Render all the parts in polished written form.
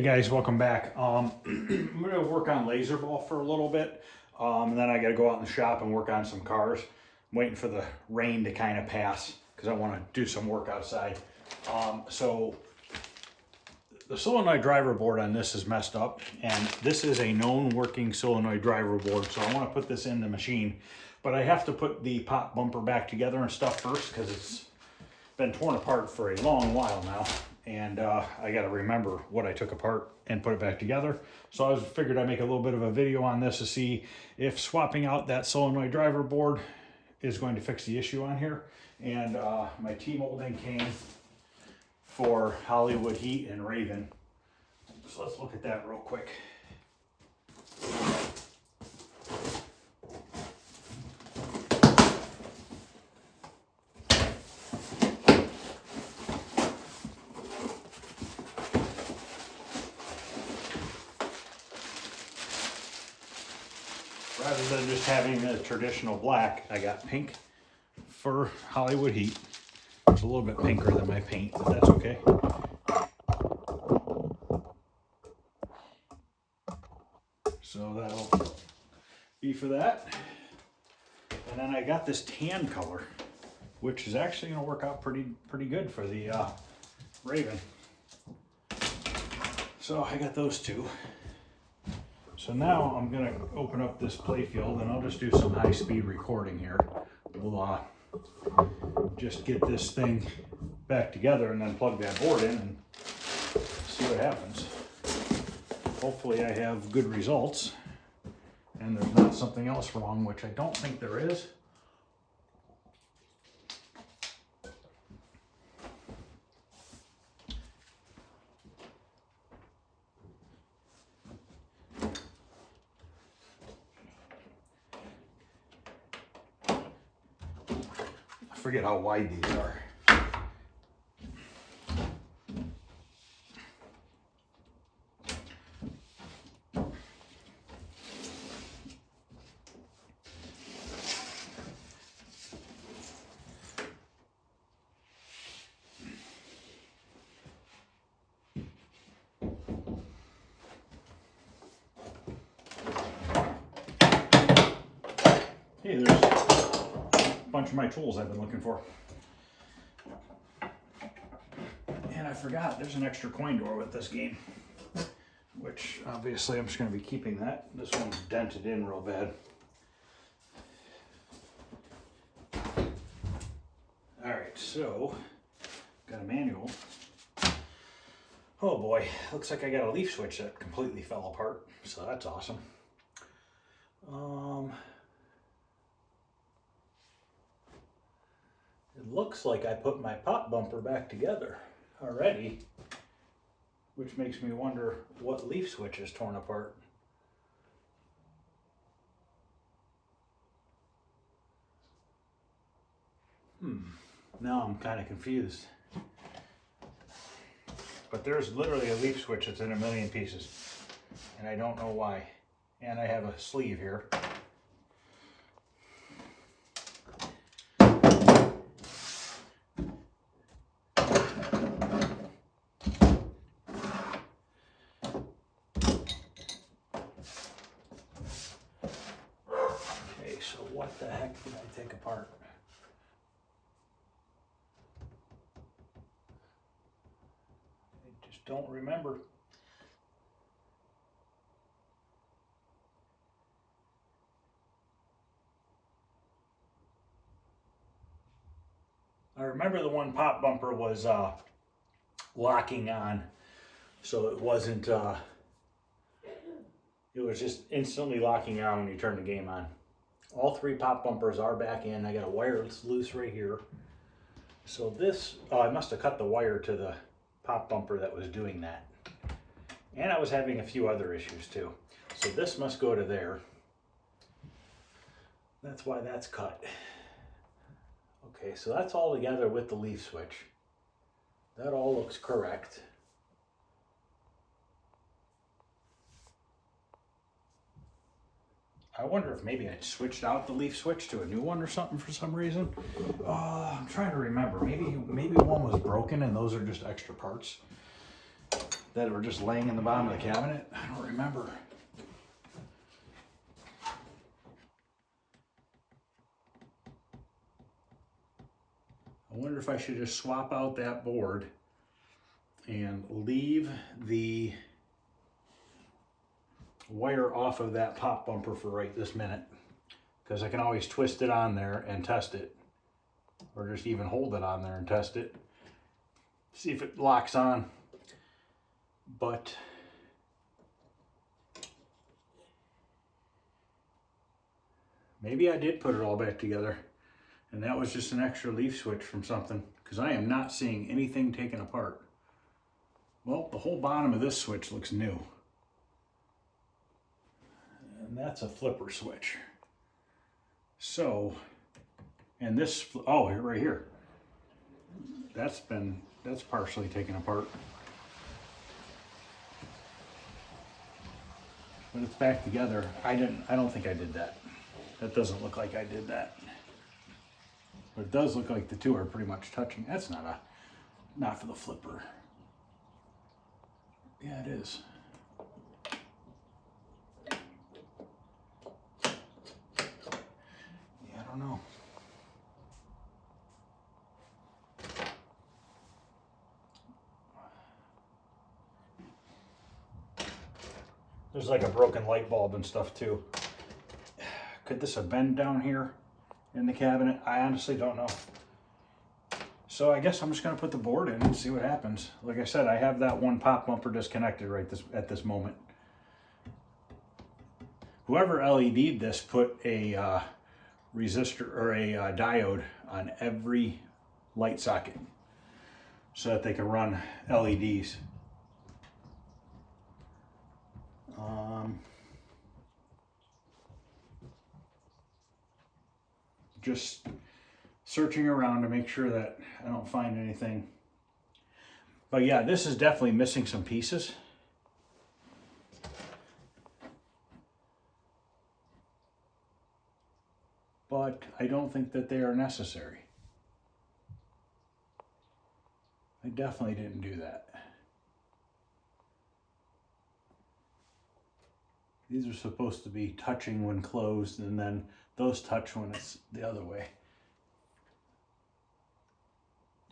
guys, welcome back. I'm gonna work on laser ball for a little bit, and then I gotta go out in the shop and work on some cars. I'm waiting for the rain to kind of pass because I want to do some work outside. So the solenoid driver board on this is messed up, and this is a known working solenoid driver board, so I want to put this in the machine, but I have to put the pop bumper back together and stuff first because it's been torn apart for a long while now. And I got to remember what I took apart and put it back together. So I figured I'd make a little bit of a video on this to see if swapping out that solenoid driver board is going to fix the issue on here. And my T-molding came for Hollywood Heat and Raven. So let's look at that real quick. Rather than just having the traditional black, I got pink for Hollywood Heat. It's a little bit pinker than my paint, but that's okay. So that'll be for that. And then I got this tan color, which is actually going to work out pretty good for the Raven. So I got those two. So now I'm gonna open up this playfield and I'll just do some high-speed recording here. We'll just get this thing back together and then plug that board in and see what happens. Hopefully I have good results and there's not something else wrong, which I don't think there is. I forget how wide these are. Hey, there's a bunch of my tools I've been looking for. And I forgot there's an extra coin door with this game, which obviously I'm just going to be keeping that. This one's dented in real bad. Alright, so got a manual. Oh boy, looks like I got a leaf switch that completely fell apart, so that's awesome. It looks like I put my pop bumper back together already, which makes me wonder what leaf switch is torn apart. Now I'm kind of confused. But there's literally a leaf switch that's in a million pieces, and I don't know why. And I have a sleeve here. So what the heck did I take apart? I just don't remember. I remember the one pop bumper was locking on, so it wasn't, it was just instantly locking on when you turn the game on. All three pop bumpers are back in. I got a wire that's loose right here. So this, I must have cut the wire to the pop bumper that was doing that. And I was having a few other issues too. So this must go to there. That's why that's cut. Okay, so that's all together with the leaf switch. That all looks correct. I wonder if maybe I switched out the leaf switch to a new one or something for some reason. I'm trying to remember. Maybe one was broken and those are just extra parts. that were just laying in the bottom of the cabinet. I don't remember. I wonder if I should just swap out that board and leave the wire off of that pop bumper for right this minute, because I can always twist it on there and test it, or just even hold it on there and test it, see if it locks on. But maybe I did put it all back together and that was just an extra leaf switch from something, because I am not seeing anything taken apart. Well, the whole bottom of this switch looks new. And that's a flipper switch. So, and this, oh, right here. That's partially taken apart. But it's back together. I don't think I did that. That doesn't look like I did that. But it does look like the two are pretty much touching. That's not for the flipper. Yeah, it is. Yeah, I don't know. There's like a broken light bulb and stuff too. Could this have been down here in the cabinet? I honestly don't know. So I guess I'm just gonna put the board in and see what happens. Like I said, I have that one pop bumper disconnected at this moment. Whoever LED'd this put a resistor or a diode on every light socket so that they can run LEDs. Just searching around to make sure that I don't find anything. But yeah, this is definitely missing some pieces. But I don't think that they are necessary. I definitely didn't do that. These are supposed to be touching when closed, and then those touch when it's the other way.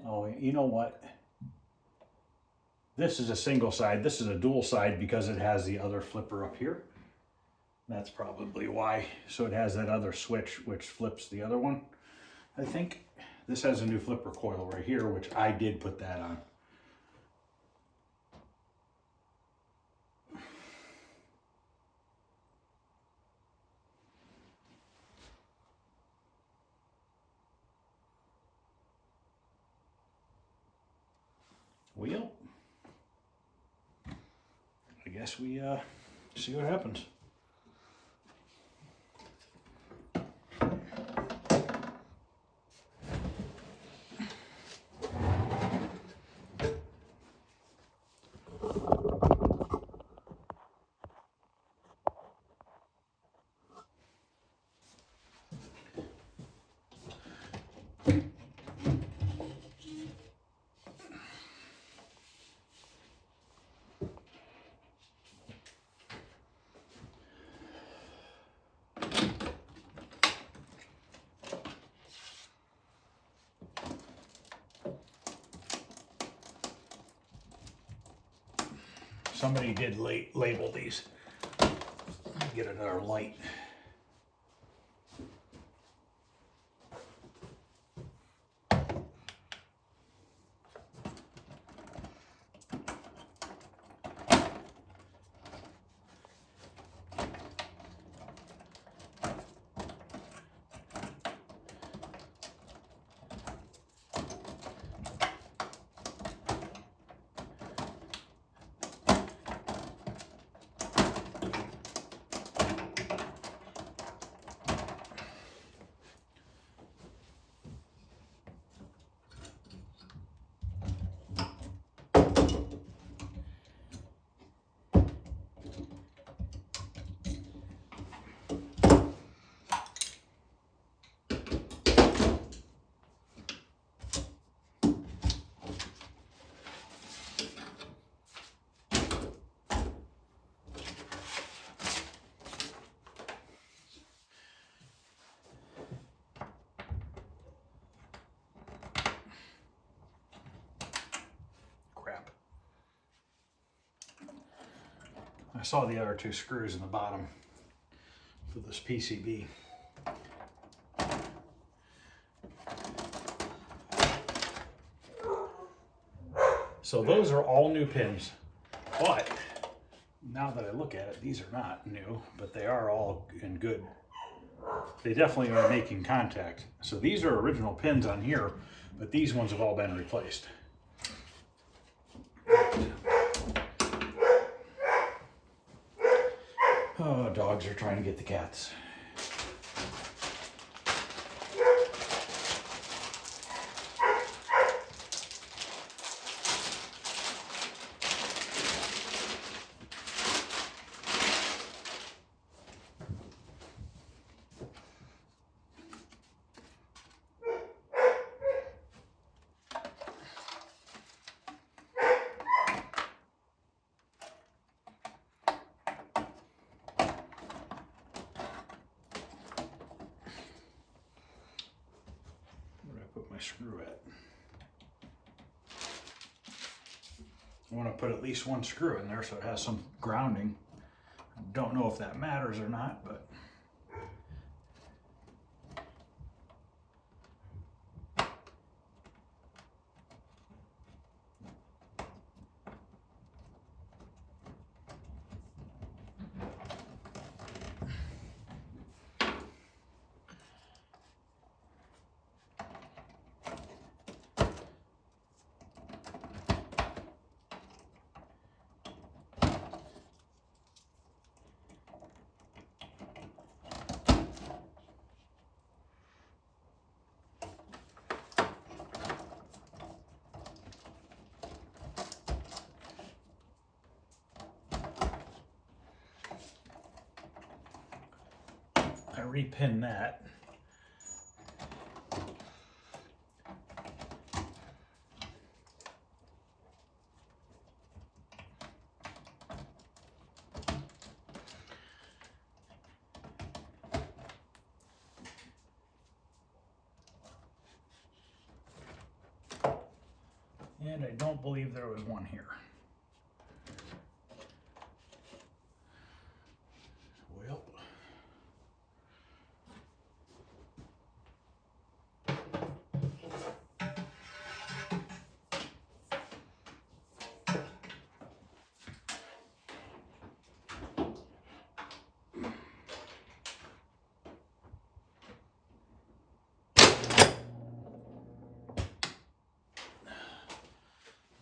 Oh, you know what? This is a single side. This is a dual side because it has the other flipper up here. That's probably why. So it has that other switch which flips the other one. I think this has a new flipper coil right here, which I did put that on. Well, I guess we see what happens. Somebody did label these. Get another light. saw the other two screws in the bottom for this PCB. So those are all new pins, but now that I look at it, these are not new, but they are all in good. They definitely are making contact. So these are original pins on here, but these ones have all been replaced. Oh, dogs are trying to get the cats. Put my screw at. I want to put at least one screw in there so it has some grounding. Don't know if that matters or not, but I repin that. And I don't believe there was one here. Well,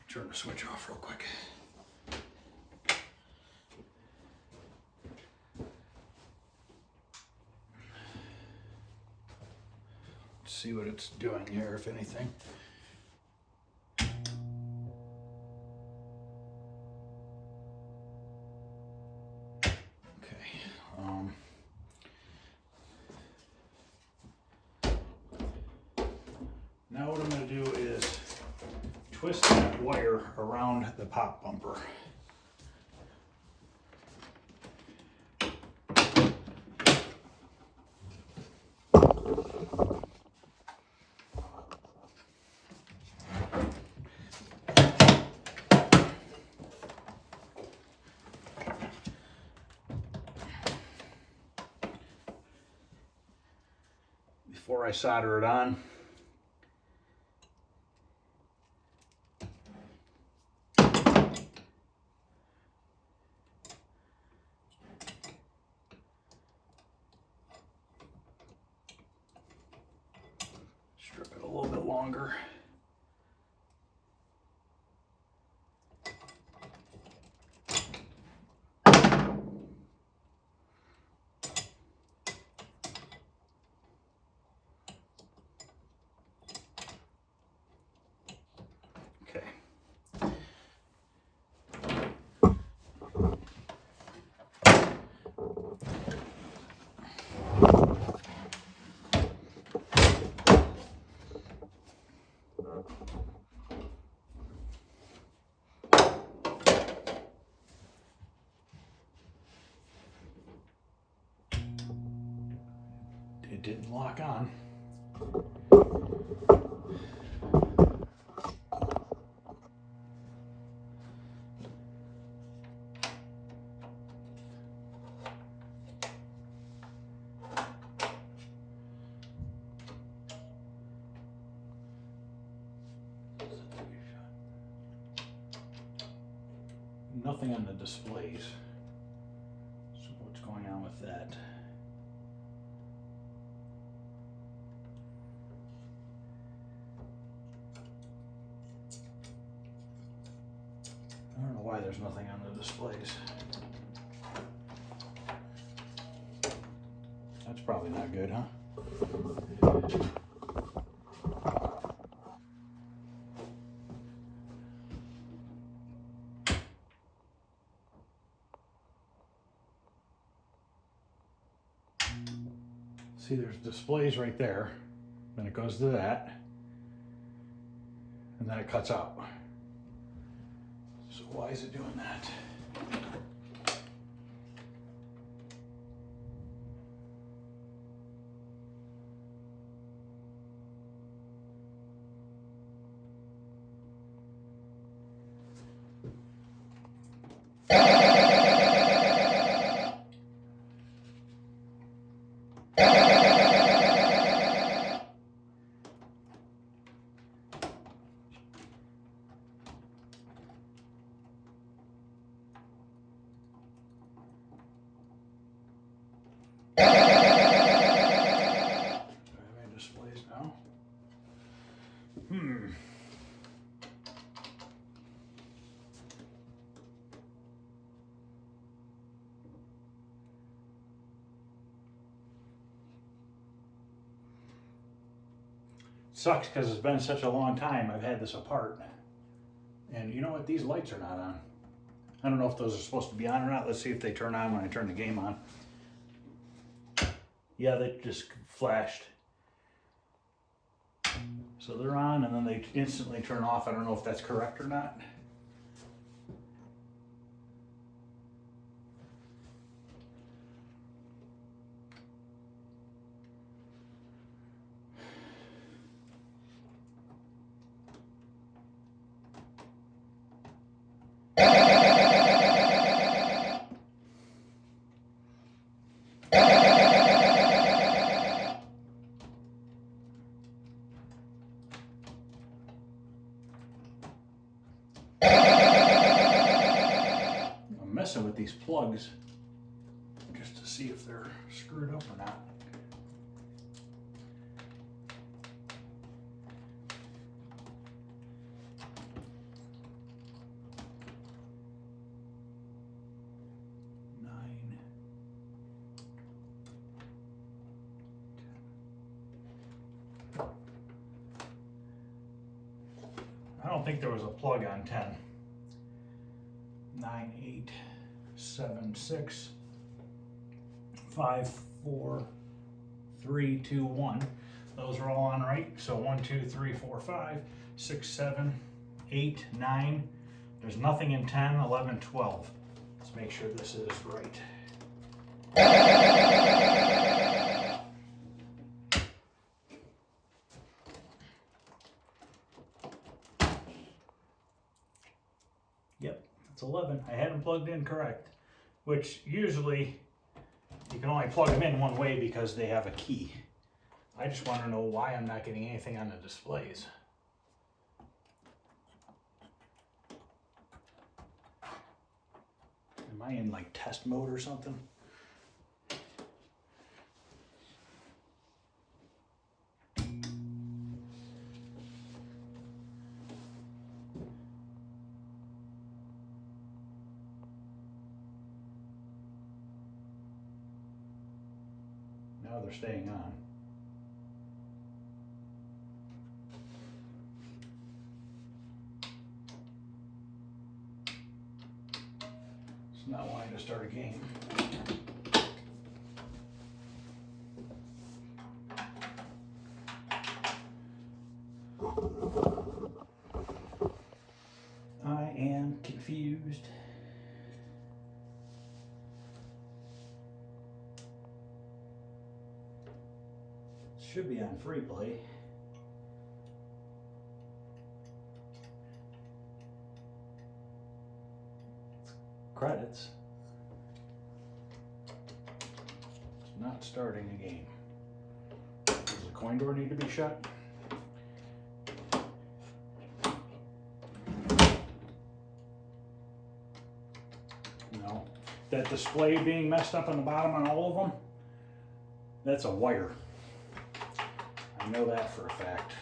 turn the switch off real quick. See what it's doing here, if anything. Okay. Now what I'm going to do is twist that wire around the pop bumper. Before I solder it on, strip it a little bit longer. Okay. It didn't lock on. nothing on the displays. So what's going on with that? I don't know why there's nothing on the displays. That's probably not good, huh? See, there's displays right there. Then it goes to that. And then it cuts out. So why is it doing that? Displays now. Sucks because it's been such a long time I've had this apart. And you know what? These lights are not on. I don't know if those are supposed to be on or not. Let's see if they turn on when I turn the game on. Yeah, they just flashed. So they're on and then they instantly turn off. I don't know if that's correct or not. Messing with these plugs just to see if they're screwed up or not. I don't think there was a plug on 10. 9, 8, 7, 6, 5, 4, 3, 2, 1. Those are all on right. So 1, 2, 3, 4, 5, 6, 7, 8, 9. There's nothing in 10, 11, 12. Let's make sure this is right. Yep, it's 11. I had them plugged in correct, which usually you can only plug them in one way because they have a key. I just want to know why I'm not getting anything on the displays. Am I in like test mode or something? Now they're staying on. It's not wanting to start a game. I am confused. Should be on free play. Credits. It's not starting a game. Does the coin door need to be shut? that display being messed up on the bottom on all of them, that's a wire. I know that for a fact.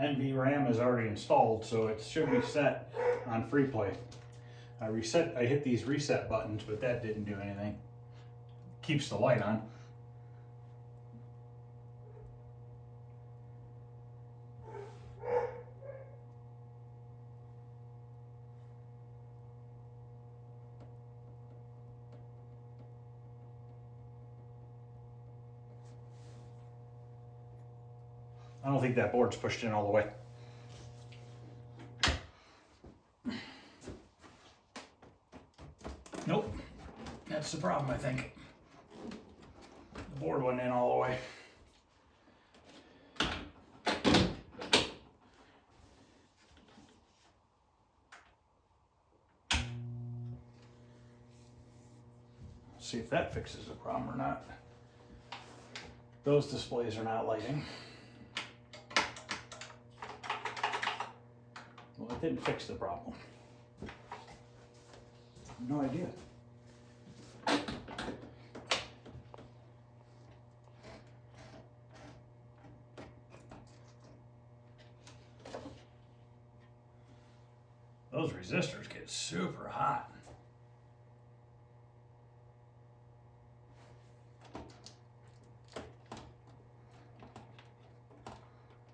NVRAM is already installed, so it should be set on free play. I hit these reset buttons, but that didn't do anything. Keeps the light on. I don't think that board's pushed in all the way. Nope, that's the problem, I think. The board went in all the way. See if that fixes the problem or not. Those displays are not lighting. Well, it didn't fix the problem. No idea. Those resistors get super hot.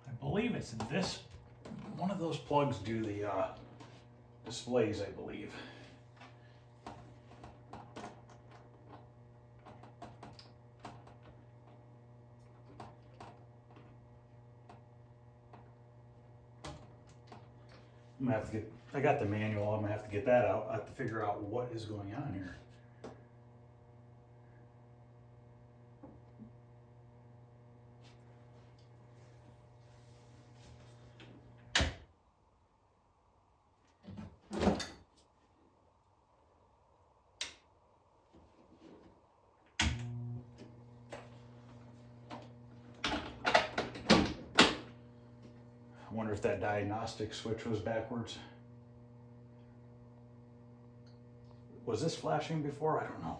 I believe it's this, one of those plugs do the displays, I believe. I'm gonna have to get, I got the manual, I'm gonna have to get that out. I have to figure out what is going on here. I wonder if that diagnostic switch was backwards. Was this flashing before? I don't know.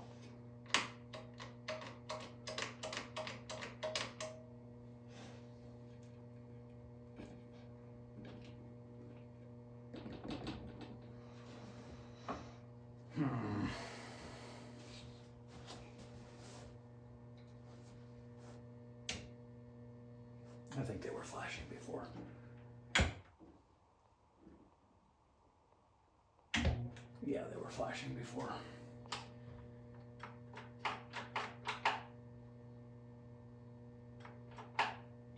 I think they were flashing before. Yeah, they were flashing before.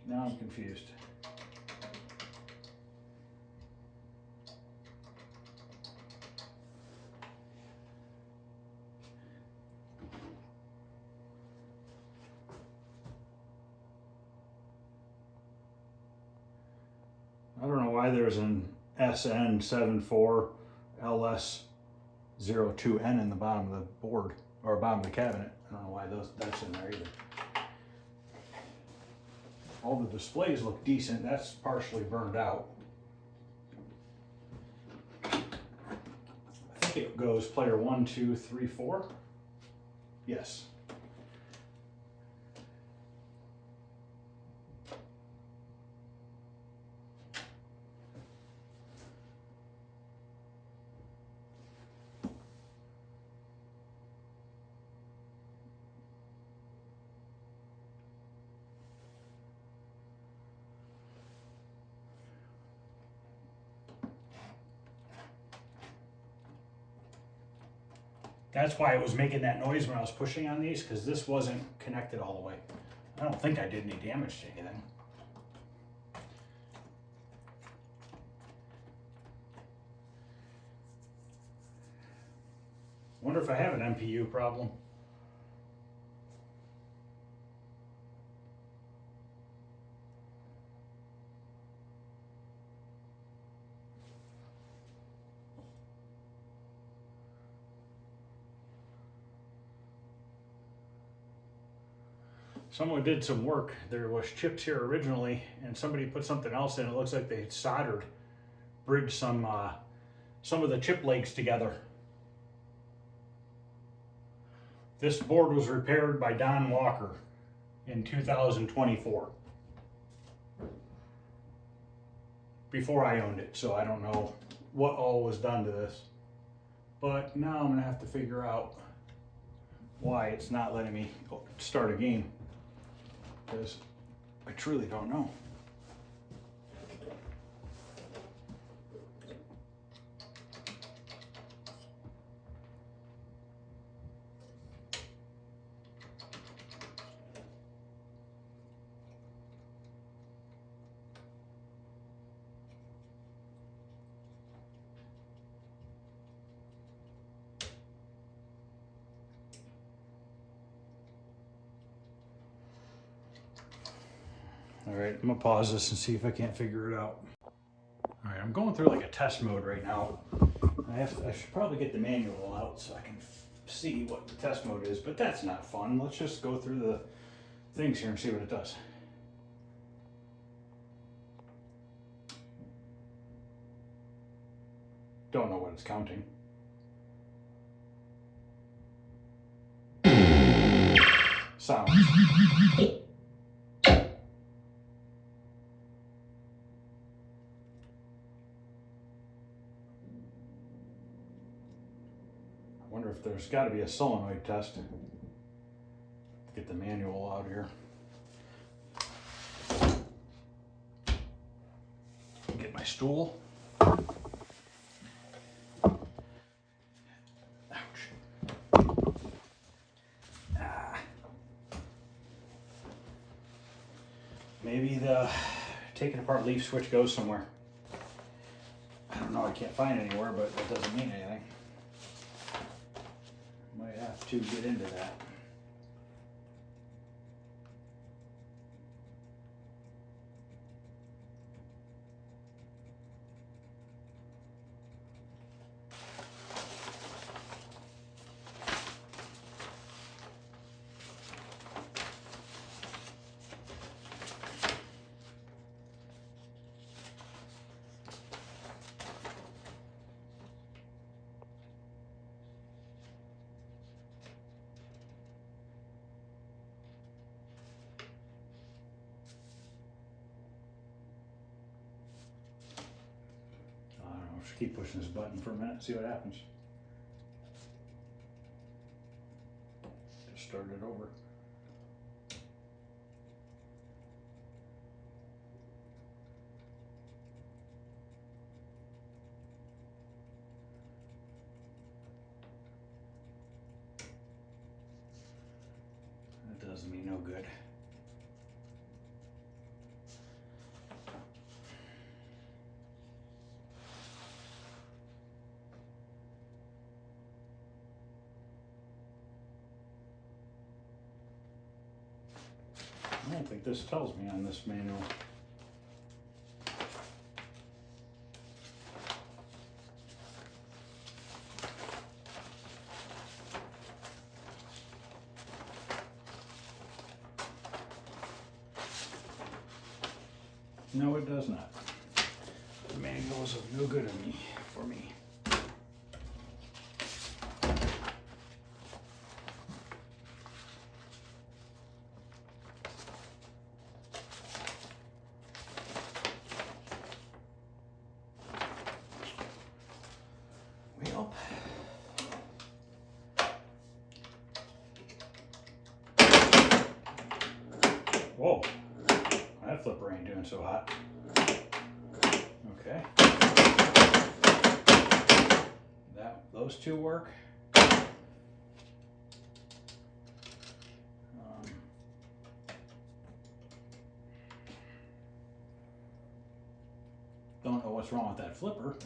Now I'm confused. I don't know why there's an SN74LS02N in the bottom of the board, or bottom of the cabinet. I don't know why that's in there either. All the displays look decent. That's partially burned out. I think it goes player 1, 2, 3, 4. Yes. That's why it was making that noise when I was pushing on these, because this wasn't connected all the way. I don't think I did any damage to anything. Wonder if I have an MPU problem. Someone did some work. There was chips here originally, and somebody put something else in. It looks like they soldered, bridged some of the chip legs together. This board was repaired by Don Walker in 2024. Before I owned it, so I don't know what all was done to this. But now I'm gonna have to figure out why it's not letting me start a game, because I truly don't know. All right, I'm gonna pause this and see if I can't figure it out. All right, I'm going through like a test mode right now. I should probably get the manual out so I can see what the test mode is, but that's not fun. Let's just go through the things here and see what it does. Don't know what it's counting. Sounds. I wonder if there's got to be a solenoid test. Get the manual out here. Get my stool. Maybe the taking apart leaf switch goes somewhere. I don't know, I can't find it anywhere, but that doesn't mean anything. Might have to get into that. Just keep pushing this button for a minute and see what happens. Just start it over. That does me no good. I don't think this tells me on this manual. No, it does not. The manual is of no good for me. Whoa, that flipper ain't doing so hot. Okay. Those two work. Don't know what's wrong with that flipper.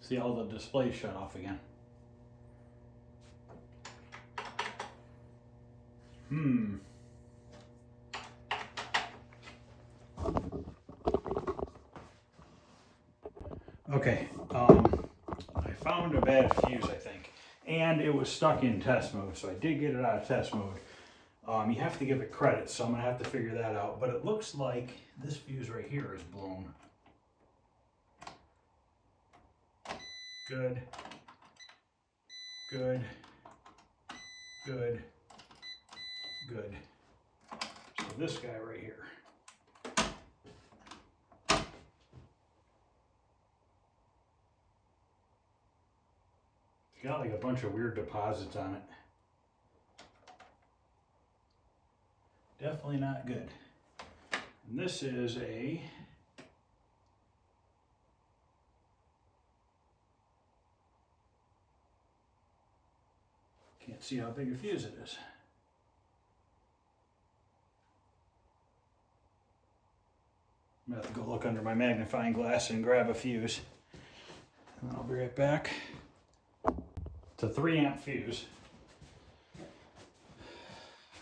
See, all the displays shut off again. Okay, I found a bad fuse, I think, and it was stuck in test mode, so I did get it out of test mode. You have to give it credit, so I'm gonna have to figure that out, but it looks like this fuse right here is blown. Good, good, good, good. So this guy right here. It's got like a bunch of weird deposits on it. Definitely not good. And this is a can't see how big a fuse it is. I'm gonna have to go look under my magnifying glass and grab a fuse. And I'll be right back. It's a 3 amp fuse.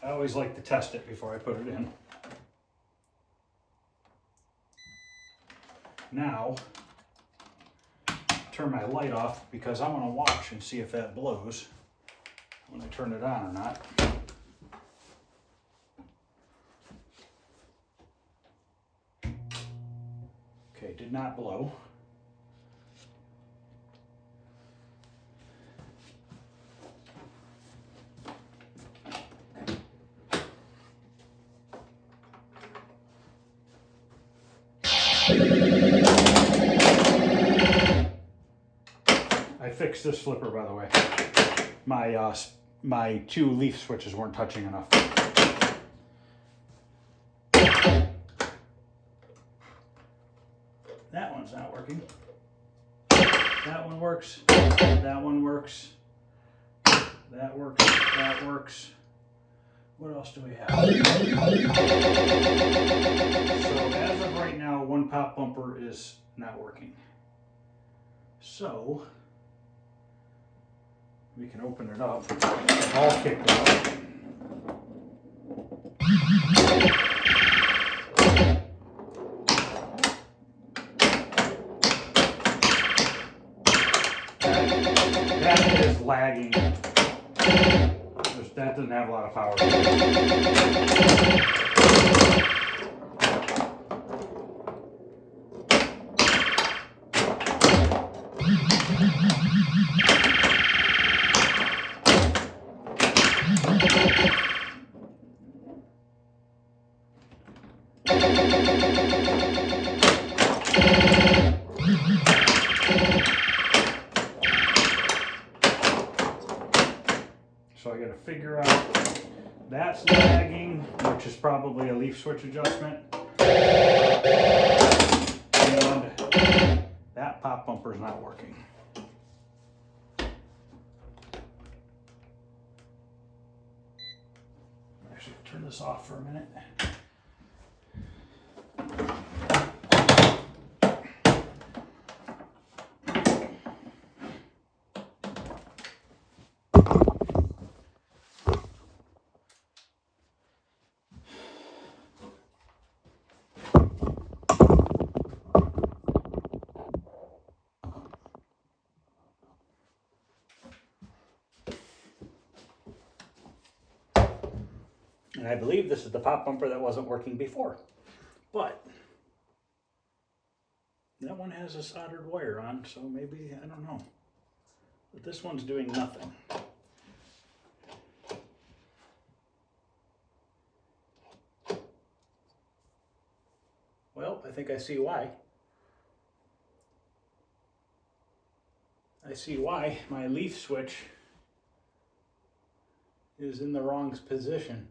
I always like to test it before I put it in. Now, turn my light off because I want to watch and see if that blows when I turn it on or not. Okay, did not blow. I fixed this flipper, by the way. My 2 leaf switches weren't touching enough. That one's not working. That one works. That one works. That works. That works. What else do we have? So as of right now, one pop bumper is not working. So we can open it up. It's all kicked out. That is lagging. That doesn't have a lot of power. So I got to figure out that's lagging, which is probably a leaf switch adjustment. And that pop bumper is not working. Actually, turn this off for a minute. And I believe this is the pop bumper that wasn't working before. But that one has a soldered wire on, so maybe, I don't know. But this one's doing nothing. Well, I think I see why. I see why my leaf switch is in the wrong position.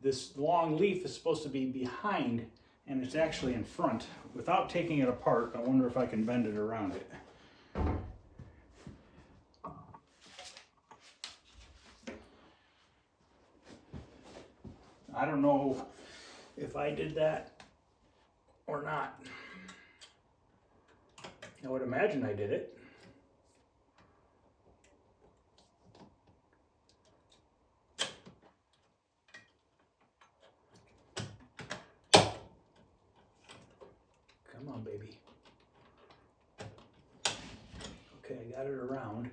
This long leaf is supposed to be behind, and it's actually in front. Without taking it apart, I wonder if I can bend it around it. I don't know if I did that or not. I would imagine I did it. Come on, baby. Okay, I got it around.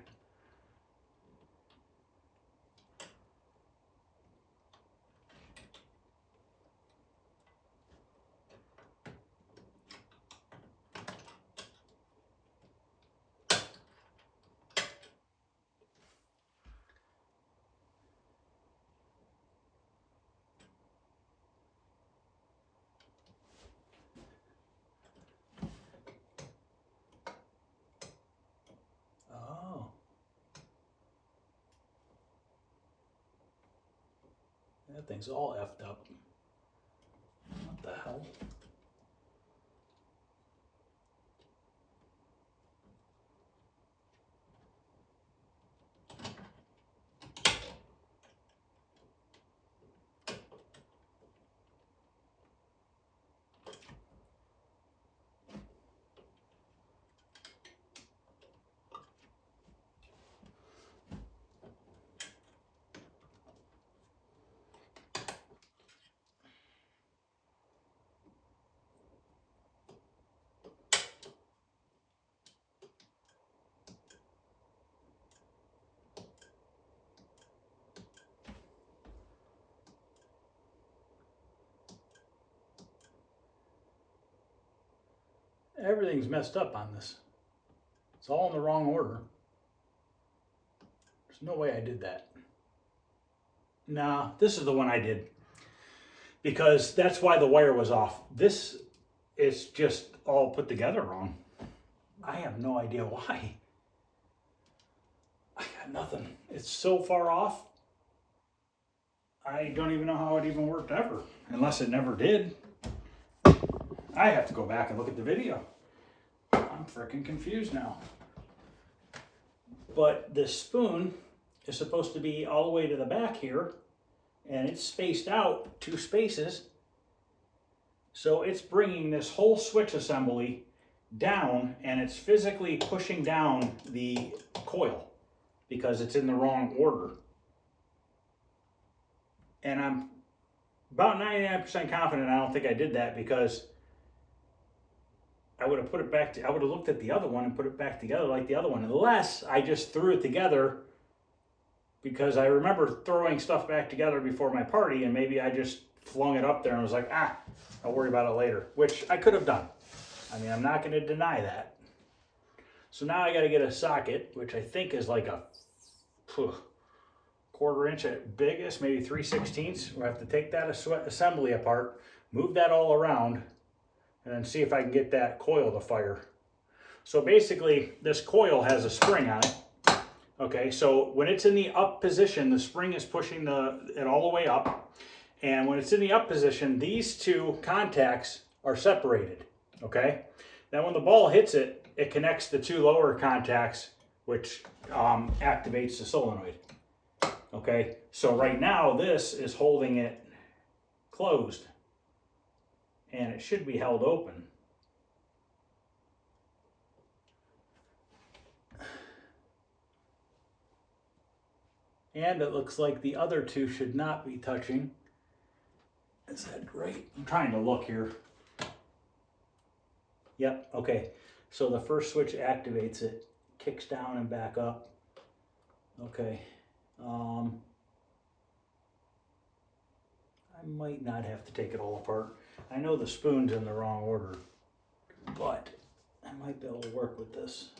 Oh. That thing's all effed up. What the hell? Everything's messed up on this. It's all in the wrong order. There's no way I did that. Nah, this is the one I did. Because that's why the wire was off. This is just all put together wrong. I have no idea why. I got nothing. It's so far off. I don't even know how it even worked ever. Unless it never did. I have to go back and look at the video. I'm freaking confused now. But this spoon is supposed to be all the way to the back here, and it's spaced out 2 spaces. So it's bringing this whole switch assembly down, and it's physically pushing down the coil because it's in the wrong order. And I'm about 99% confident I don't think I did that, because I would have put it back I would have looked at the other one and put it back together like the other one, unless I just threw it together, because I remember throwing stuff back together before my party, and maybe I just flung it up there and was like, I'll worry about it later, which I could have done. I mean, I'm not going to deny that. So now I got to get a socket, which I think is like a 1/4 inch at biggest, maybe 3/16. We'll have to take that assembly apart, move that all around, and then see if I can get that coil to fire. So basically, this coil has a spring on it. Okay, so when it's in the up position, the spring is pushing it all the way up. And when it's in the up position, these 2 contacts are separated. Okay, then when the ball hits it, it connects the 2 lower contacts, which activates the solenoid. Okay, so right now this is holding it closed, and it should be held open. And it looks like the other 2 should not be touching. Is that right? I'm trying to look here. Yep, okay. So the first switch activates it, kicks down and back up. Okay. I might not have to take it all apart. I know the spoon's in the wrong order, but I might be able to work with this.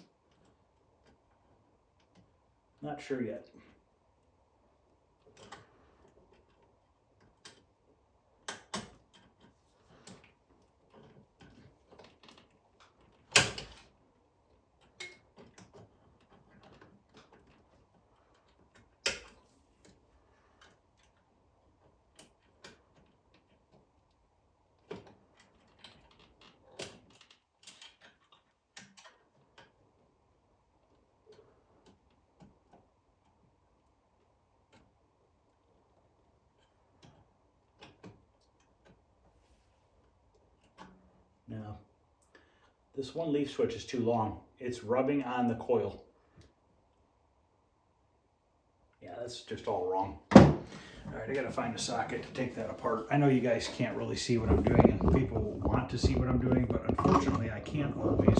Not sure yet. Now, This one leaf switch is too long. It's rubbing on the coil. Yeah, that's just all wrong. All right, I gotta find a socket to take that apart. I know you guys can't really see what I'm doing and people want to see what I'm doing, but unfortunately I can't always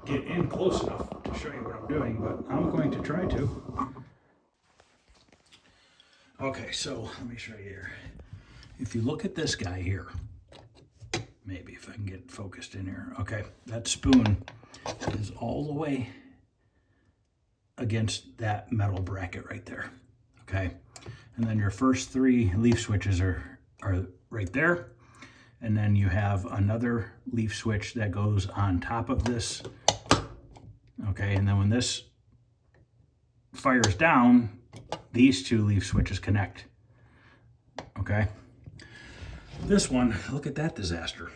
get in close enough to show you what I'm doing, but I'm going to try to. Okay, so let me show you here. If you look at this guy here, maybe if I can get focused in here. Okay, that spoon is all the way against that metal bracket right there. Okay, and then your first 3 leaf switches are right there. And then you have another leaf switch that goes on top of this. Okay, and then when this fires down, these 2 leaf switches connect. Okay, this one, look at that disaster.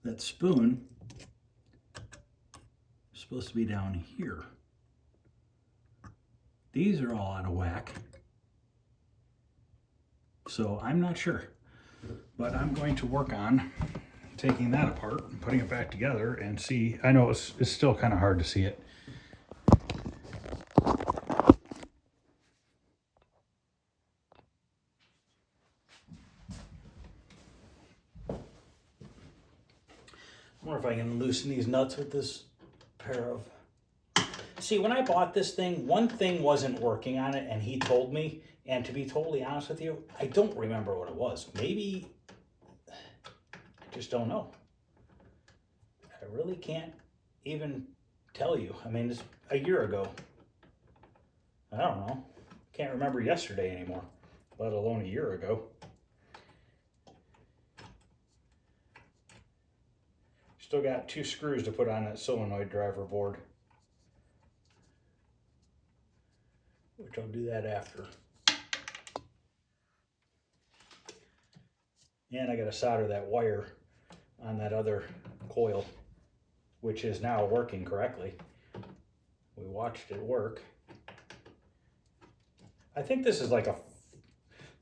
That spoon is supposed to be down here. These are all out of whack. So I'm not sure, but I'm going to work on taking that apart and putting it back together and see. I know it's still kind of hard to see it. I wonder if I can loosen these nuts with this pair of... See, when I bought this thing, one thing wasn't working on it, and he told me, and to be totally honest with you, I don't remember what it was. Maybe, I just don't know. I really can't even tell you. I mean, it's a year ago. I don't know. Can't remember yesterday anymore, let alone a year ago. Still got 2 screws to put on that solenoid driver board, which I'll do that after. And I got to solder that wire on that other coil, which is now working correctly. We watched it work. I think this is like a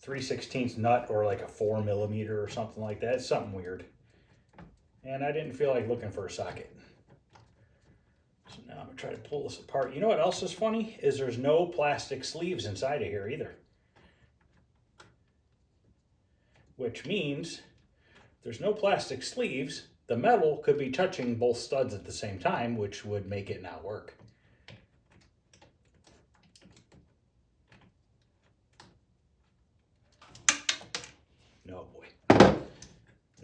3/16 nut or like a 4mm or something like that. It's something weird. And I didn't feel like looking for a socket. So now I'm gonna try to pull this apart. You know what else is funny? Is there's no plastic sleeves inside of here either. Which means there's no plastic sleeves. The metal could be touching both studs at the same time, which would make it not work. No, boy.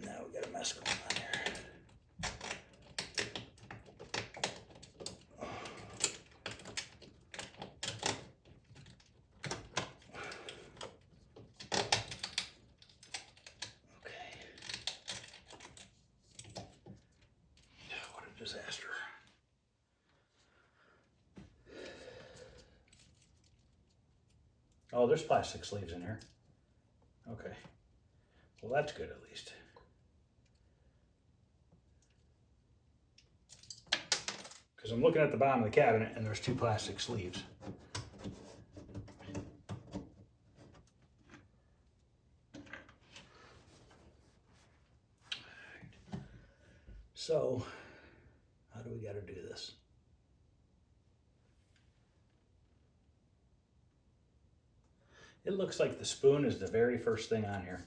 Now we got a mess going on here. Okay. What a disaster. Oh, there's plastic sleeves in here. Okay. Well, that's good at least. Because I'm looking at the bottom of the cabinet and there's 2 plastic sleeves. So, how do we got to do this? It looks like the spoon is the very first thing on here.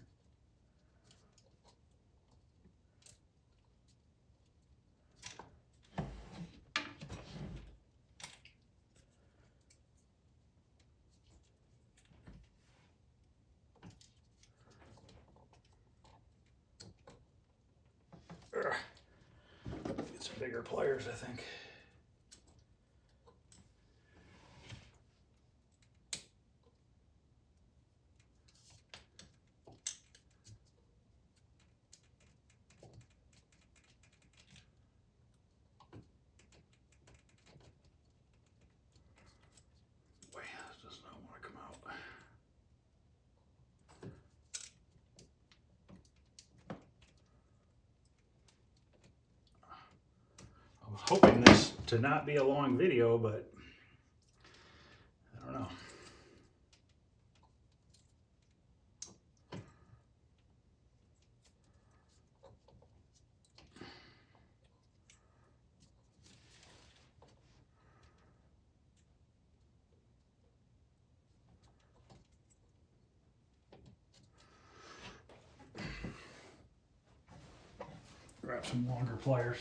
Get some bigger pliers, I think. Boy, this does not want to come out. I was hoping this to not be a long video, but I don't know. grab some longer pliers.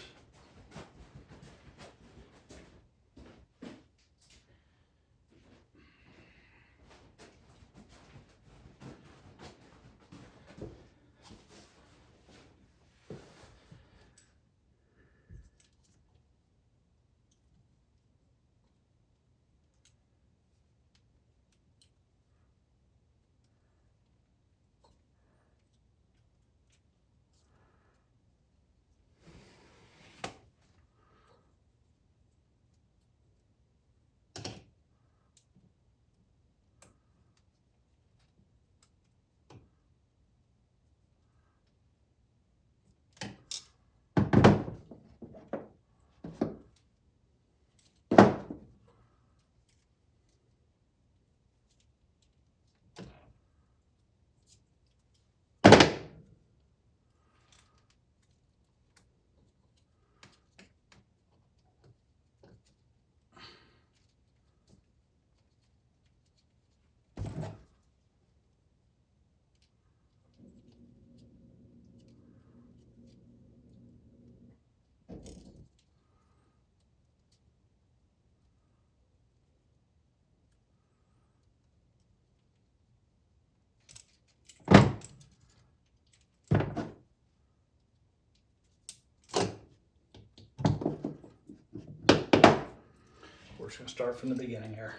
We're just going to start from the beginning here.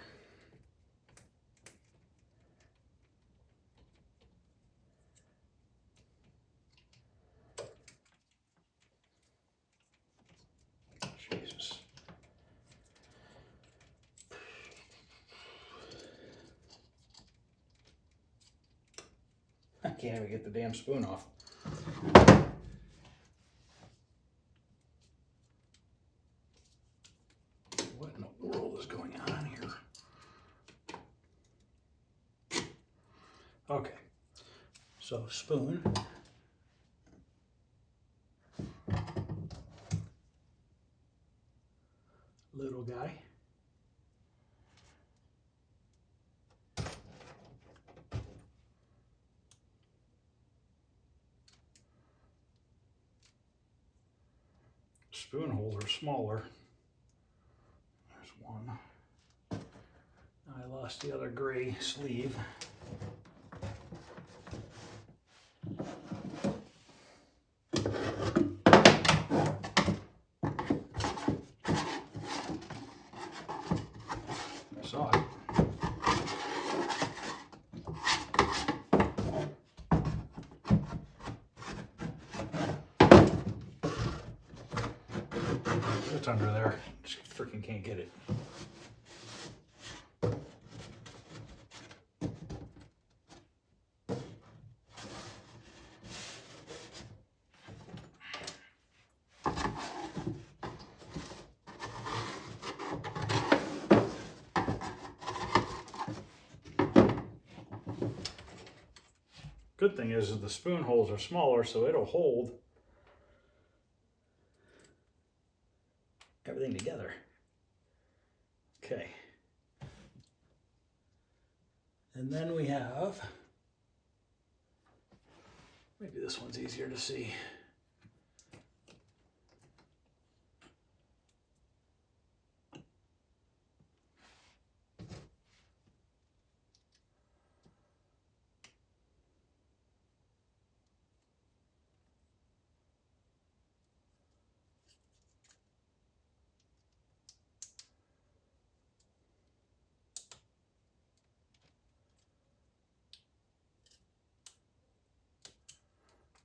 Jesus. I can't even get the damn spoon off. What in the world is going on here? Okay, so spoon. Little guy. Spoon holes are smaller. There's one. I lost the other gray sleeve. I saw it. It's under there. Just freaking can't get it. Good thing is the spoon holes are smaller, so it'll hold everything together. Okay. And then we have, maybe this one's easier to see.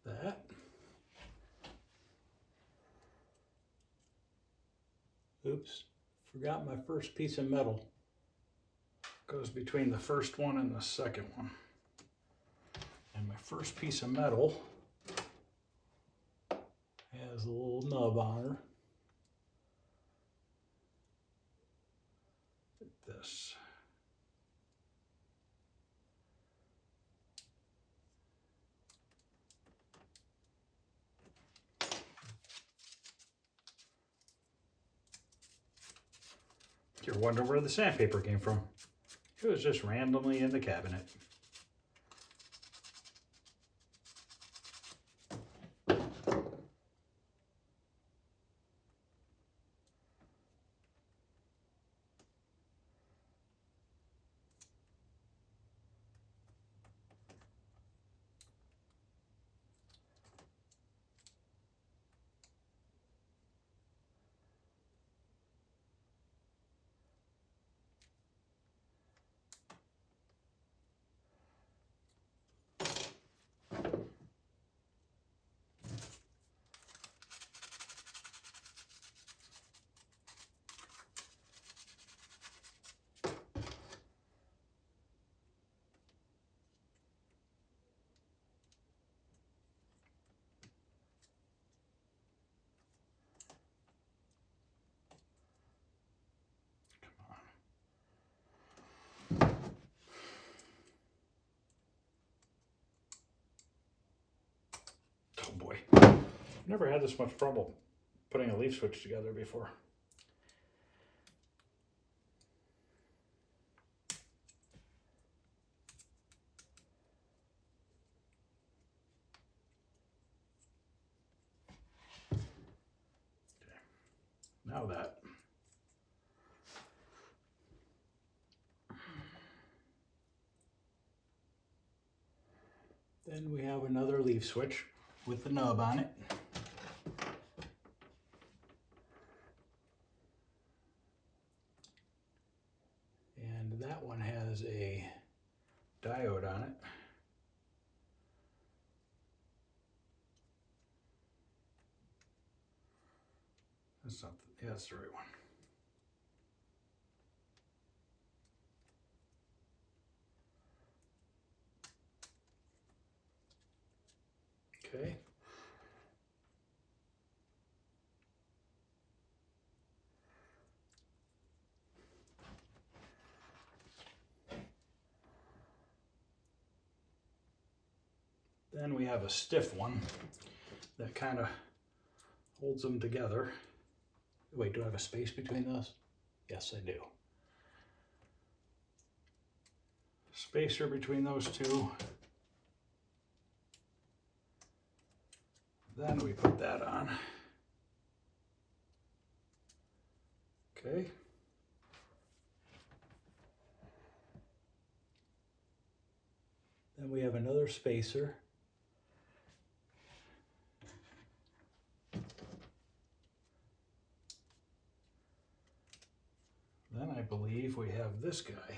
That. Oops, forgot my first piece of metal. Goes between the first one and the second one. And my first piece of metal has a little nub on her. Like this. You're wondering where the sandpaper came from. It was just randomly in the cabinet. Oh boy. Never had this much trouble putting a leaf switch together before. Now that. Then we have another leaf switch with the nub on it. And that one has a diode on it. That's not, yeah, that's the right one. Okay. Then we have a stiff one that kind of holds them together. Wait, do I have a space between those? Yes, I do. Spacer between those two. Then we put that on. Okay. Then we have another spacer. Then I believe we have this guy.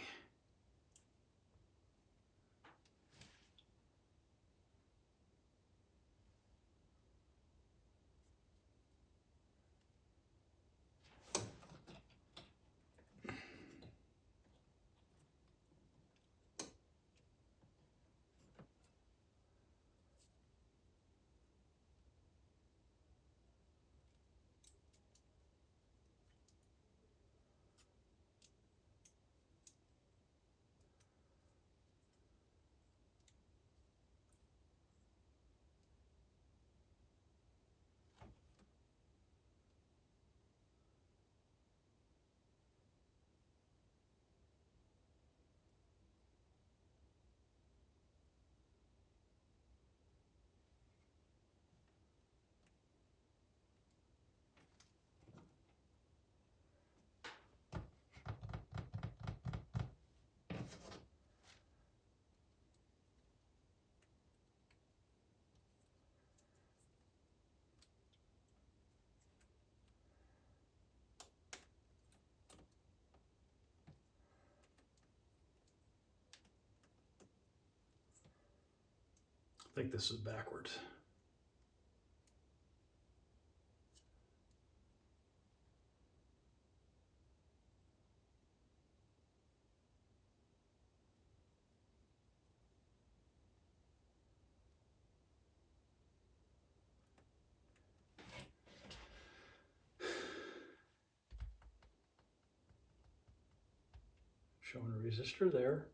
I think this is backwards. Showing a resistor there.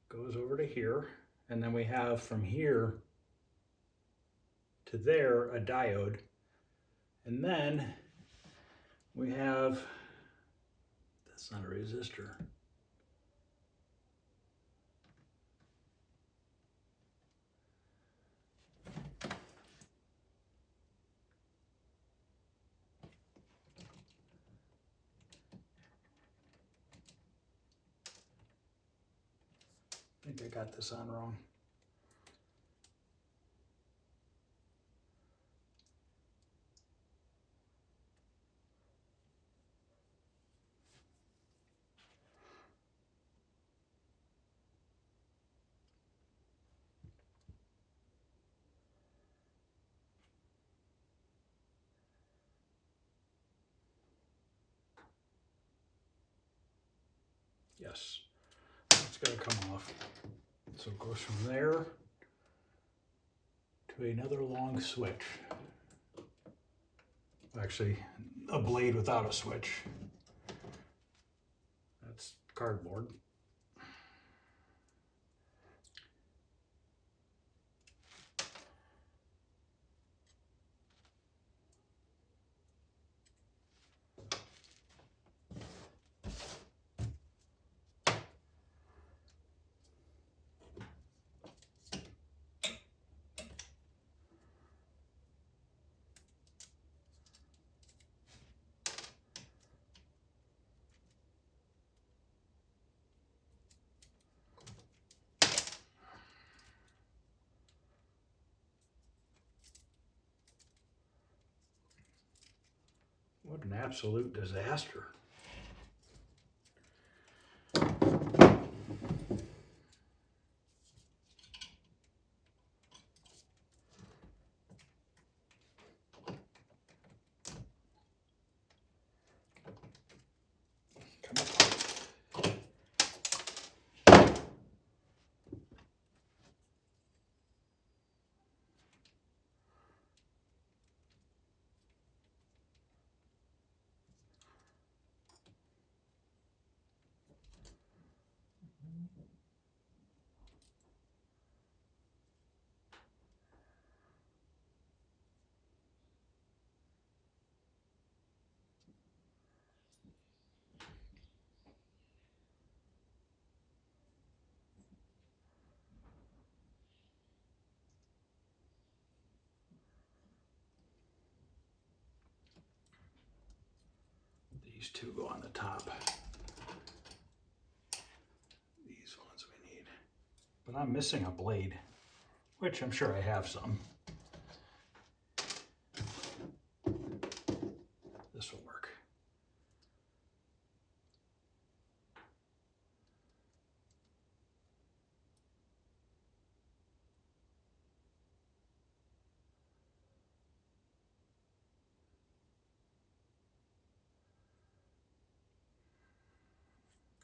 Goes over to here. And then we have from here to there a diode. And then we have, that's not a resistor. I think I got this on wrong. Yes, it's got to come off. So it goes from there to another long switch. Actually, a blade without a switch. That's cardboard. an absolute disaster. These two go on the top. These ones we need. But I'm missing a blade, which I'm sure I have some. This will work.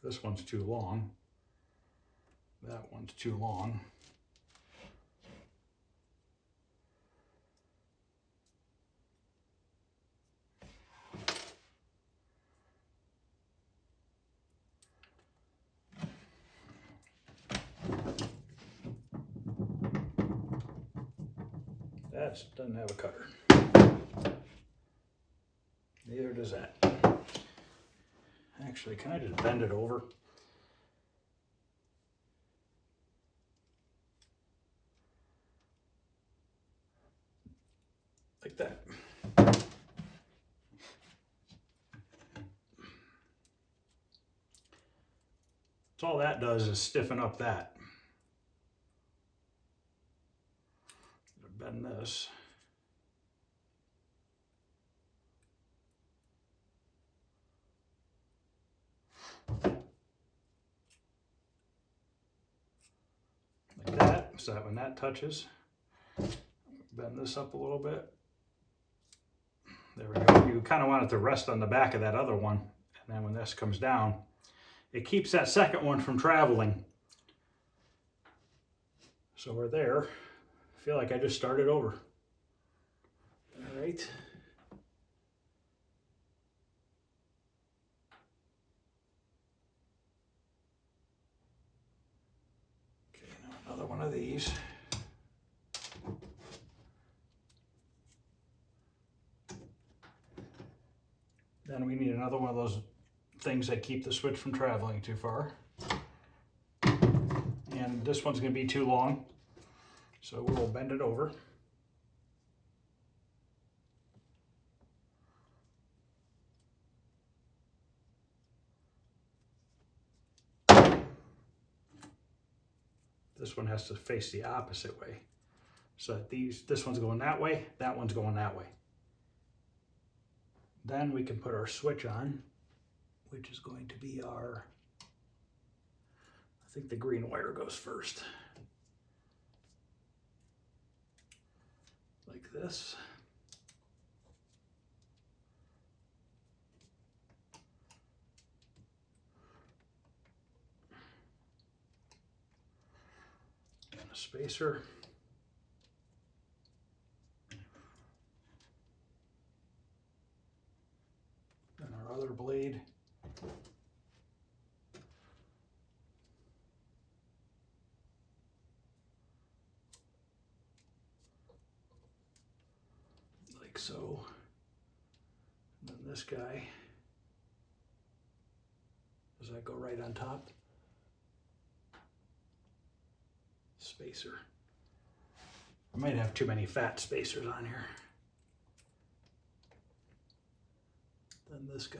This one's too long. That one's too long. That doesn't have a cutter. Neither does that. Actually, can I just bend it over? Like that. So all that does is stiffen up that. Bend this. Like that, so that when that touches, bend this up a little bit. There we go. You kind of want it to rest on the back of that other one. And then when this comes down, it keeps that second one from traveling. So we're there. I feel like I just started over. All right. Okay, now another one of these. Then we need another one of those things that keep the switch from traveling too far. And this one's going to be too long, so we'll bend it over. This one has to face the opposite way. So that this one's going that way, that one's going that way. Then we can put our switch on, which is going to be our, I think the green wire goes first. Like this. And a spacer. And our other blade. Like so. And then this guy, does that go right on top? Spacer. I might have too many fat spacers on here. Then this guy.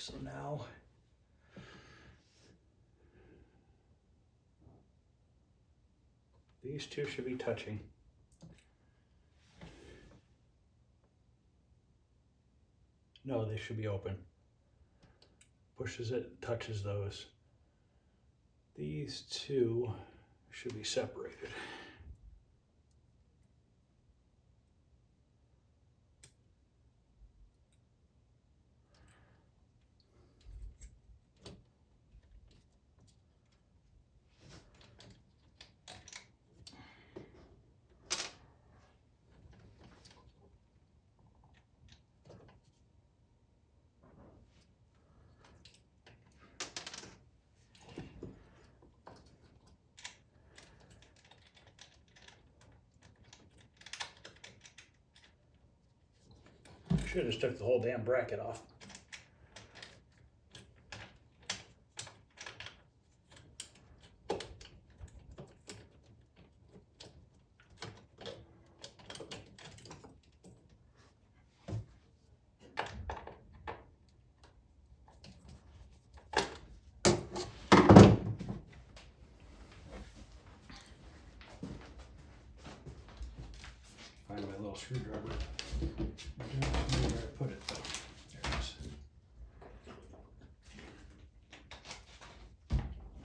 so now these two should be touching. No, they should be open. Pushes it, touches those. These two should be separated. Should have just took the whole damn bracket off. Find my little screwdriver. I don't know where I put it though. There it is.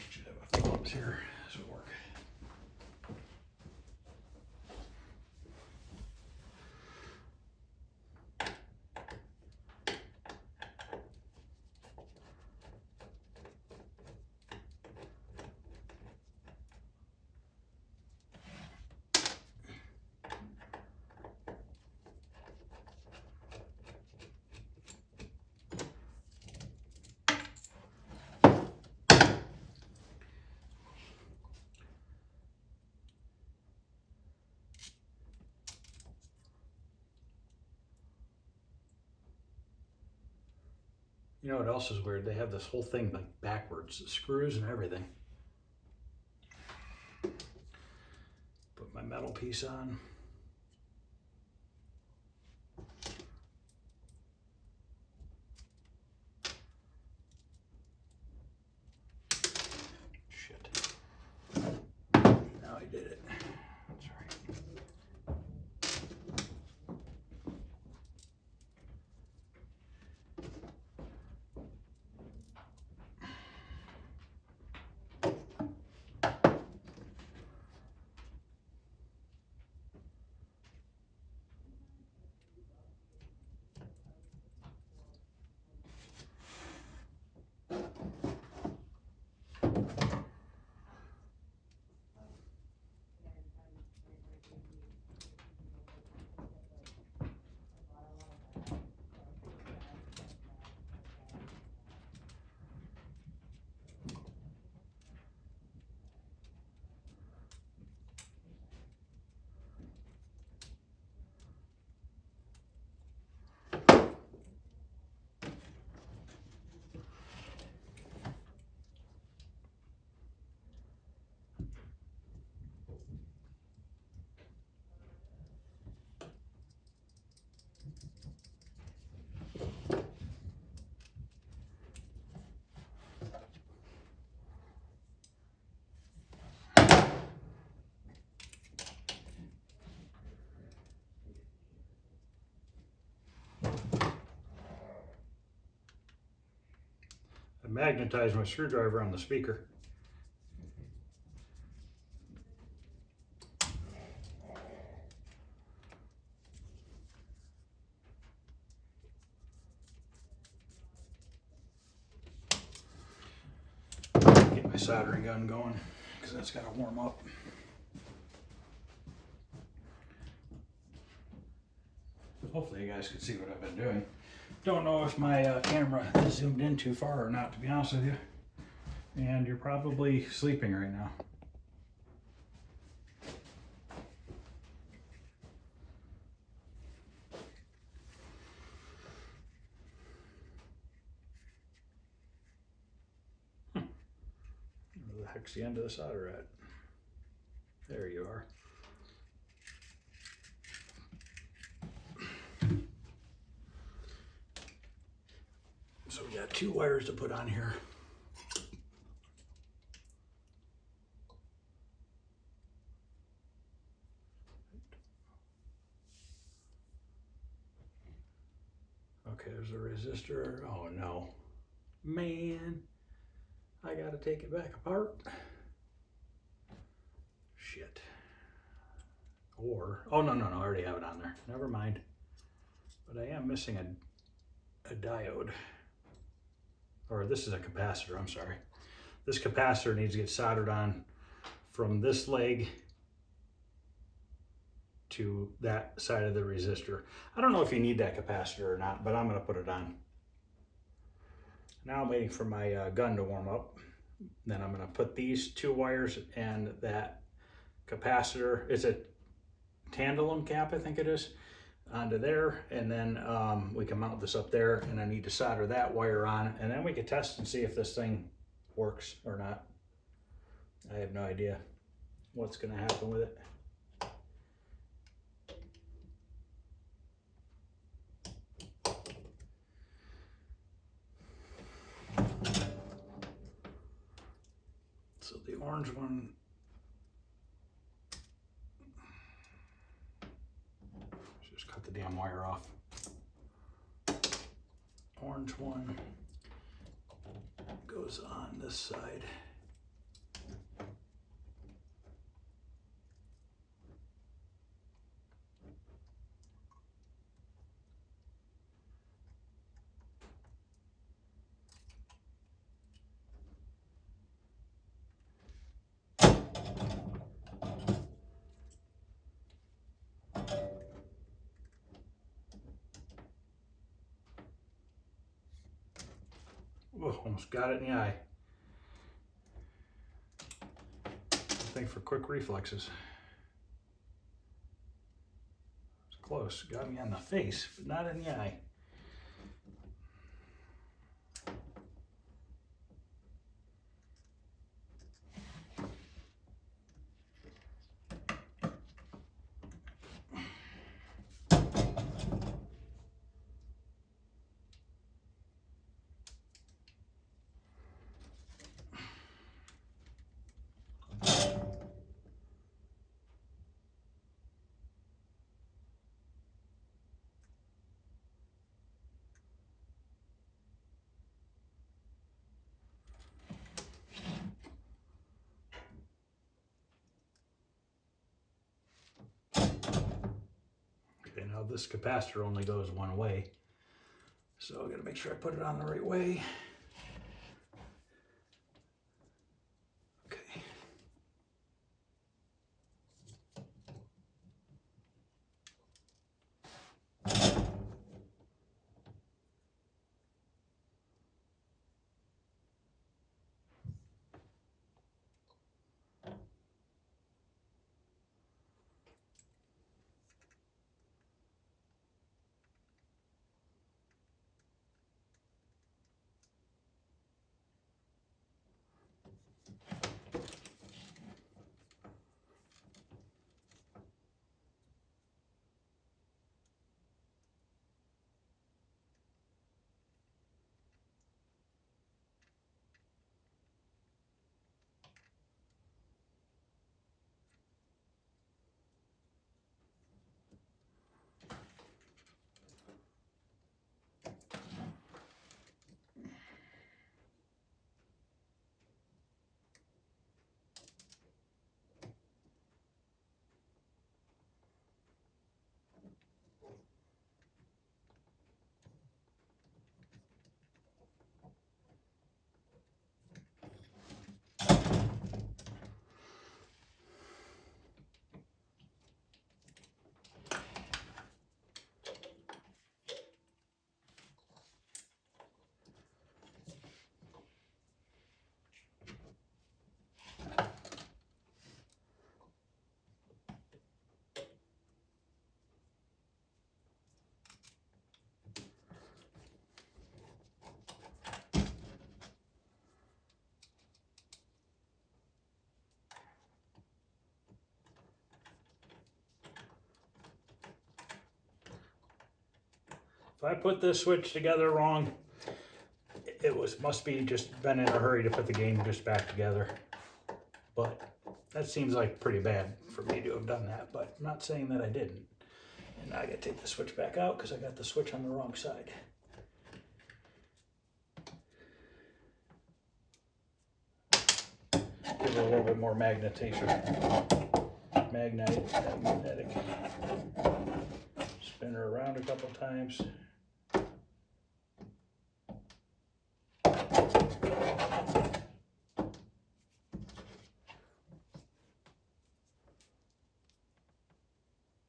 Should have a Phillips here. This will work. You know what else is weird? They have this whole thing like backwards, the screws and everything. Put my metal piece on. Shit. Now I did it. That's right. I magnetized my screwdriver on the speaker. Get my soldering gun going because that's got to warm up. Hopefully you guys can see what I've been doing. Don't know if my camera is zoomed in too far or not, to be honest with you. And you're probably sleeping right now. Where the heck's the end of the solder at? There you are. So we got 2 wires to put on here. Okay, there's a resistor. Oh no, man, I gotta take it back apart. Shit. Or, oh no, I already have it on there. Never mind. But I am missing a diode. Or this is a capacitor, I'm sorry. This capacitor needs to get soldered on from this leg to that side of the resistor. I don't know if you need that capacitor or not, but I'm gonna put it on. Now I'm waiting for my gun to warm up. Then I'm gonna put these 2 wires and that capacitor, it's a tantalum cap, I think it is, onto there, and then we can mount this up there, and I need to solder that wire on, and then we can test and see if this thing works or not. I have no idea what's gonna happen with it. So the orange one, just cut the damn wire off. Orange one goes on this side. Oh, almost got it in the eye. Thing for quick reflexes. It's close. Got me on the face, but not in the eye. Okay, now this capacitor only goes one way, so I gotta make sure I put it on the right way. Okay. If I put this switch together wrong, must be just been in a hurry to put the game just back together. But that seems like pretty bad for me to have done that, but I'm not saying that I didn't. And now I gotta take the switch back out because I got the switch on the wrong side. Give it a little bit more magnetation. Magnetic. Spin her around a couple times.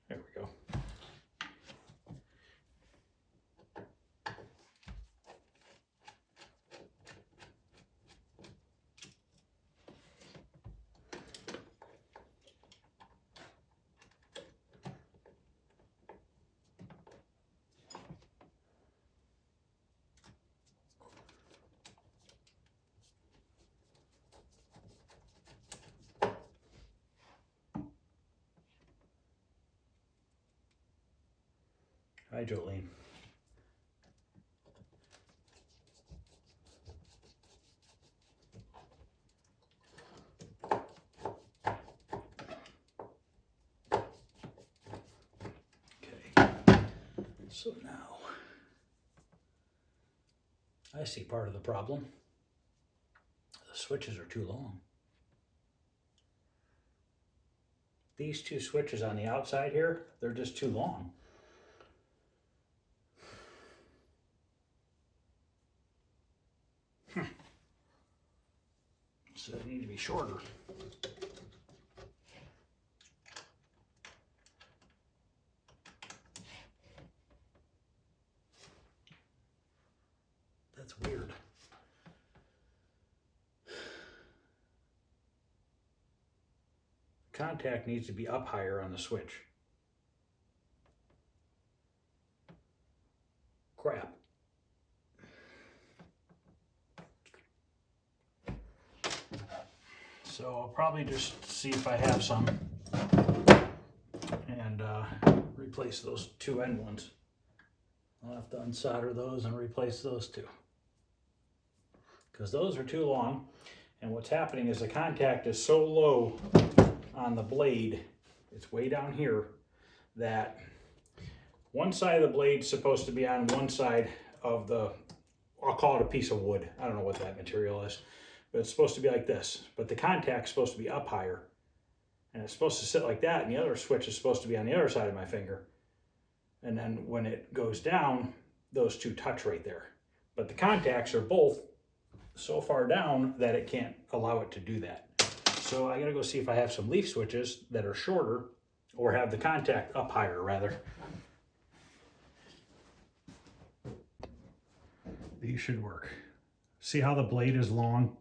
There we go. Hi, Jolene. Okay, so now I see part of the problem. The switches are too long. These two switches on the outside here, they're just too long. So they need to be shorter. That's weird. Contact needs to be up higher on the switch. Crap. So I'll probably just see if I have some and replace those two end ones. I'll have to unsolder those and replace those two, because those are too long. And what's happening is the contact is so low on the blade, it's way down here, that one side of the blade's supposed to be on one side of the, I'll call it a piece of wood. I don't know what that material is, but it's supposed to be like this. But the contact's supposed to be up higher, and it's supposed to sit like that, and the other switch is supposed to be on the other side of my finger. And then when it goes down, those two touch right there. But the contacts are both so far down that it can't allow it to do that. So I gotta go see if I have some leaf switches that are shorter, or have the contact up higher rather. These should work. See how the blade is long?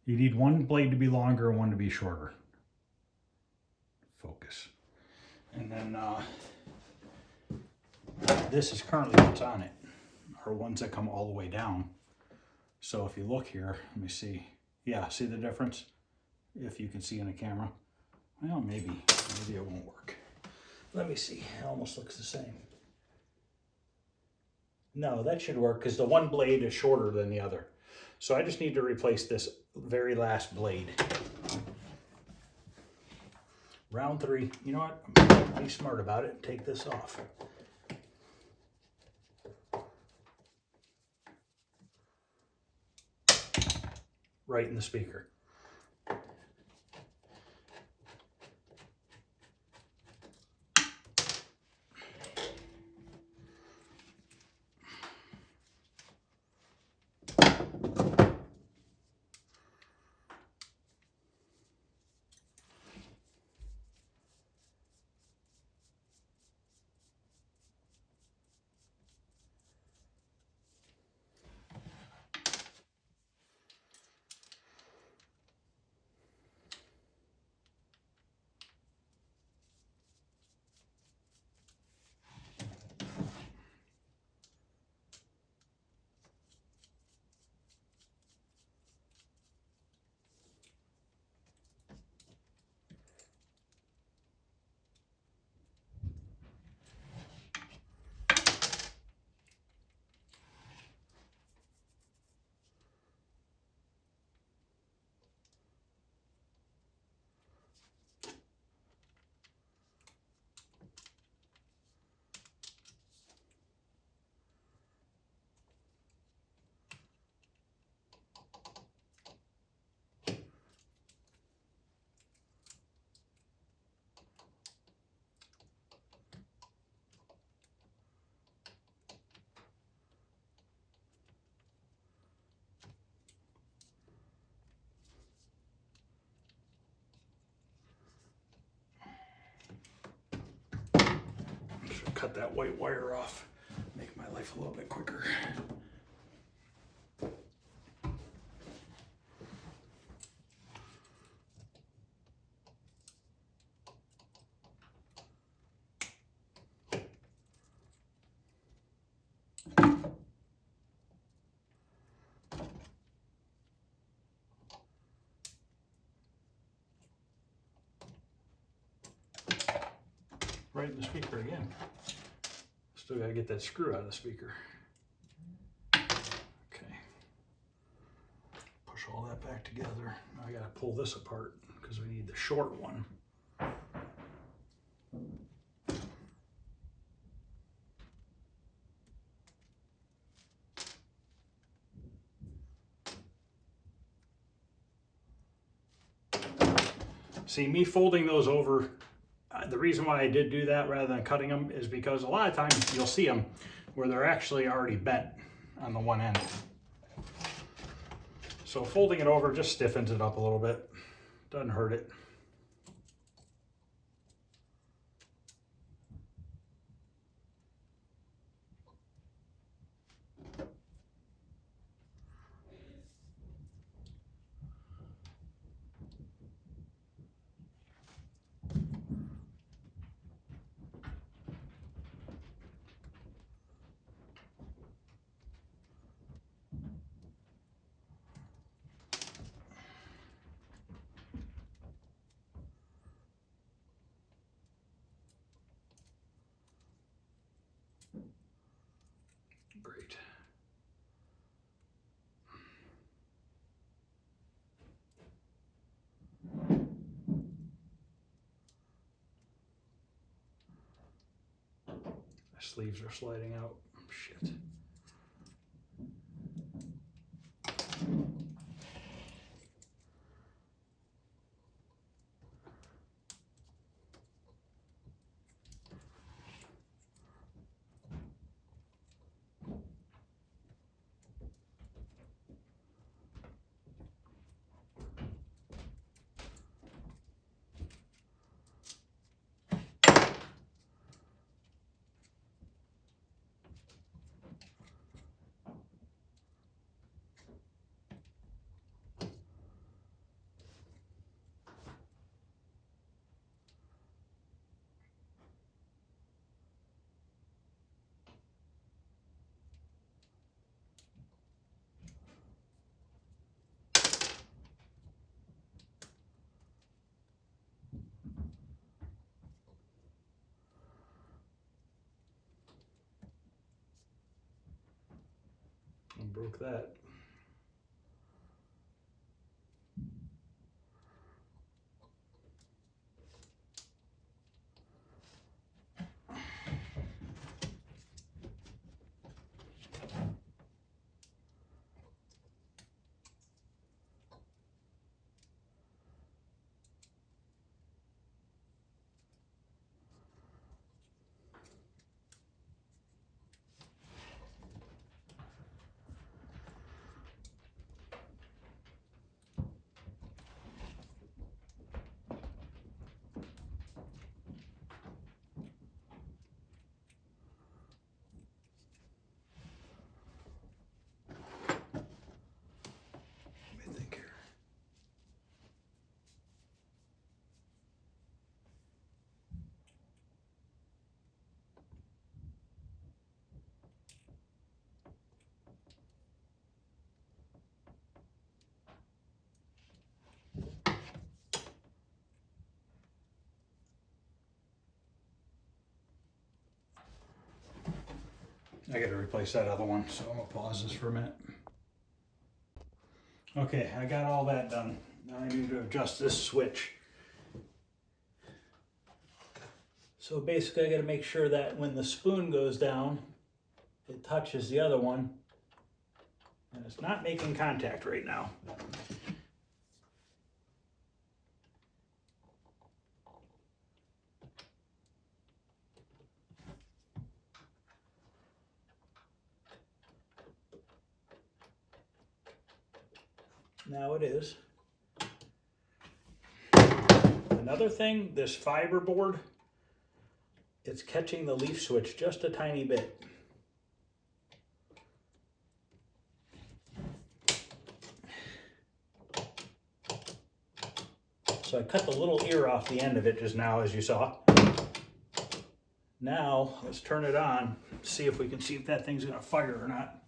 You need one blade to be longer and one to be shorter. Focus. And then this is currently what's on it, are ones that come all the way down. So if you look here, let me see. Yeah, see the difference? If you can see in the camera. Well, maybe it won't work. Let me see. It almost looks the same. No, that should work because the one blade is shorter than the other. So I just need to replace this very last blade. Round 3. You know what? Be smart about it. Take this off. Right in the speaker. cut that white wire off, make my life a little bit quicker. Right in the speaker again. Still gotta get that screw out of the speaker. Okay. Push all that back together. Now I gotta pull this apart because we need the short one. See, me folding those over, the reason why I did do that rather than cutting them is because a lot of times you'll see them where they're actually already bent on the one end. So folding it over just stiffens it up a little bit. Doesn't hurt it. Great. My sleeves are sliding out. Shit. I broke that. I gotta replace that other one, so I'm gonna pause this for a minute. Okay, I got all that done. Now I need to adjust this switch. So basically I gotta make sure that when the spoon goes down, it touches the other one. And it's not making contact right now. Now it is. Another thing, this fiber board it's catching the leaf switch just a tiny bit. So I cut the little ear off the end of it just now, as you saw. Now, let's turn it on, see if we can see if that thing's gonna fire or not.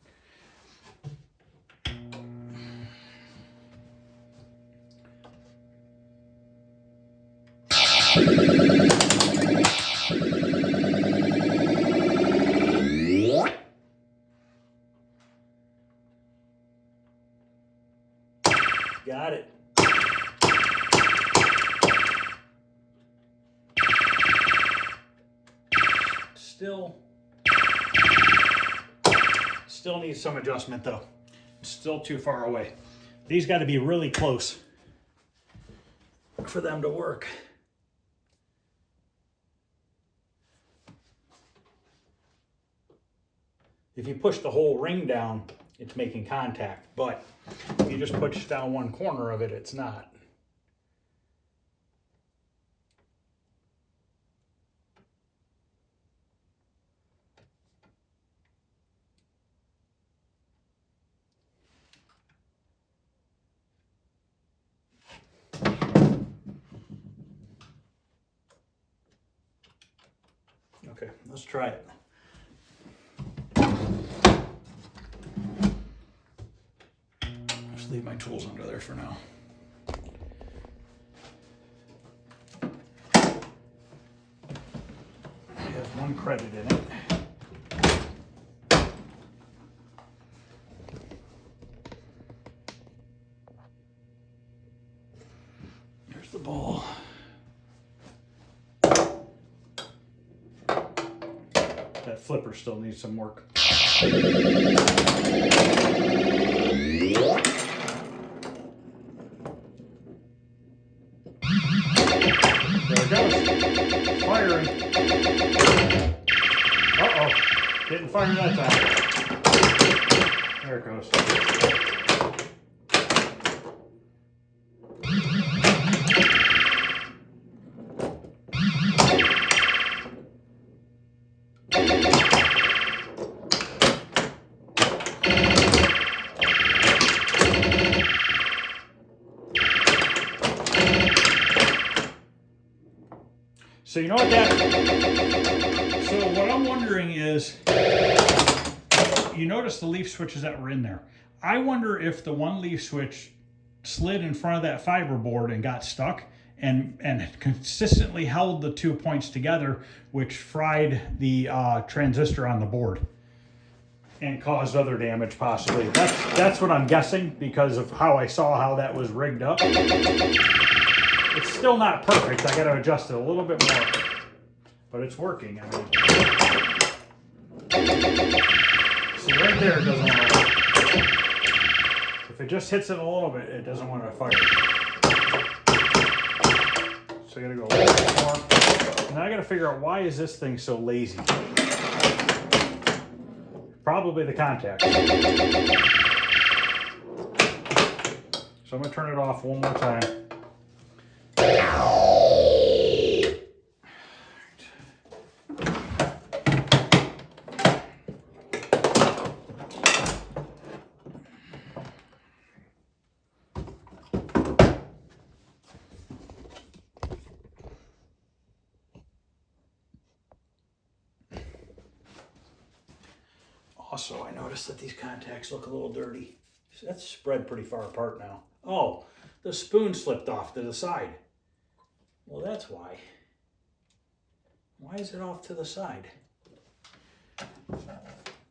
Got it. Still needs some adjustment though. Still too far away. These got to be really close for them to work. If you push the whole ring down, it's making contact, but if you just push down one corner of it, it's not. Okay, let's try it. Just leave my tools under there for now. I have one credit in it. There's the ball. That flipper still needs some work. There it goes. Firing. Uh-oh. Didn't fire that time. There it goes. So you know what so what I'm wondering is, you notice the leaf switches that were in there. I wonder if the one leaf switch slid in front of that fiber board and got stuck and consistently held the 2 points together, which fried the transistor on the board and caused other damage possibly. That's what I'm guessing because of how I saw how that was rigged up. It's still not perfect. I got to adjust it a little bit more, but it's working. I mean, see right there, it doesn't want to. If it just hits it a little bit, it doesn't want to fire. So I got to go a little bit more. And I got to figure out why is this thing so lazy. Probably the contact. So I'm going to turn it off one more time. Also, I noticed that these contacts look a little dirty. That's spread pretty far apart now. Oh, the spoon slipped off to the side. Well, that's why. Why is it off to the side?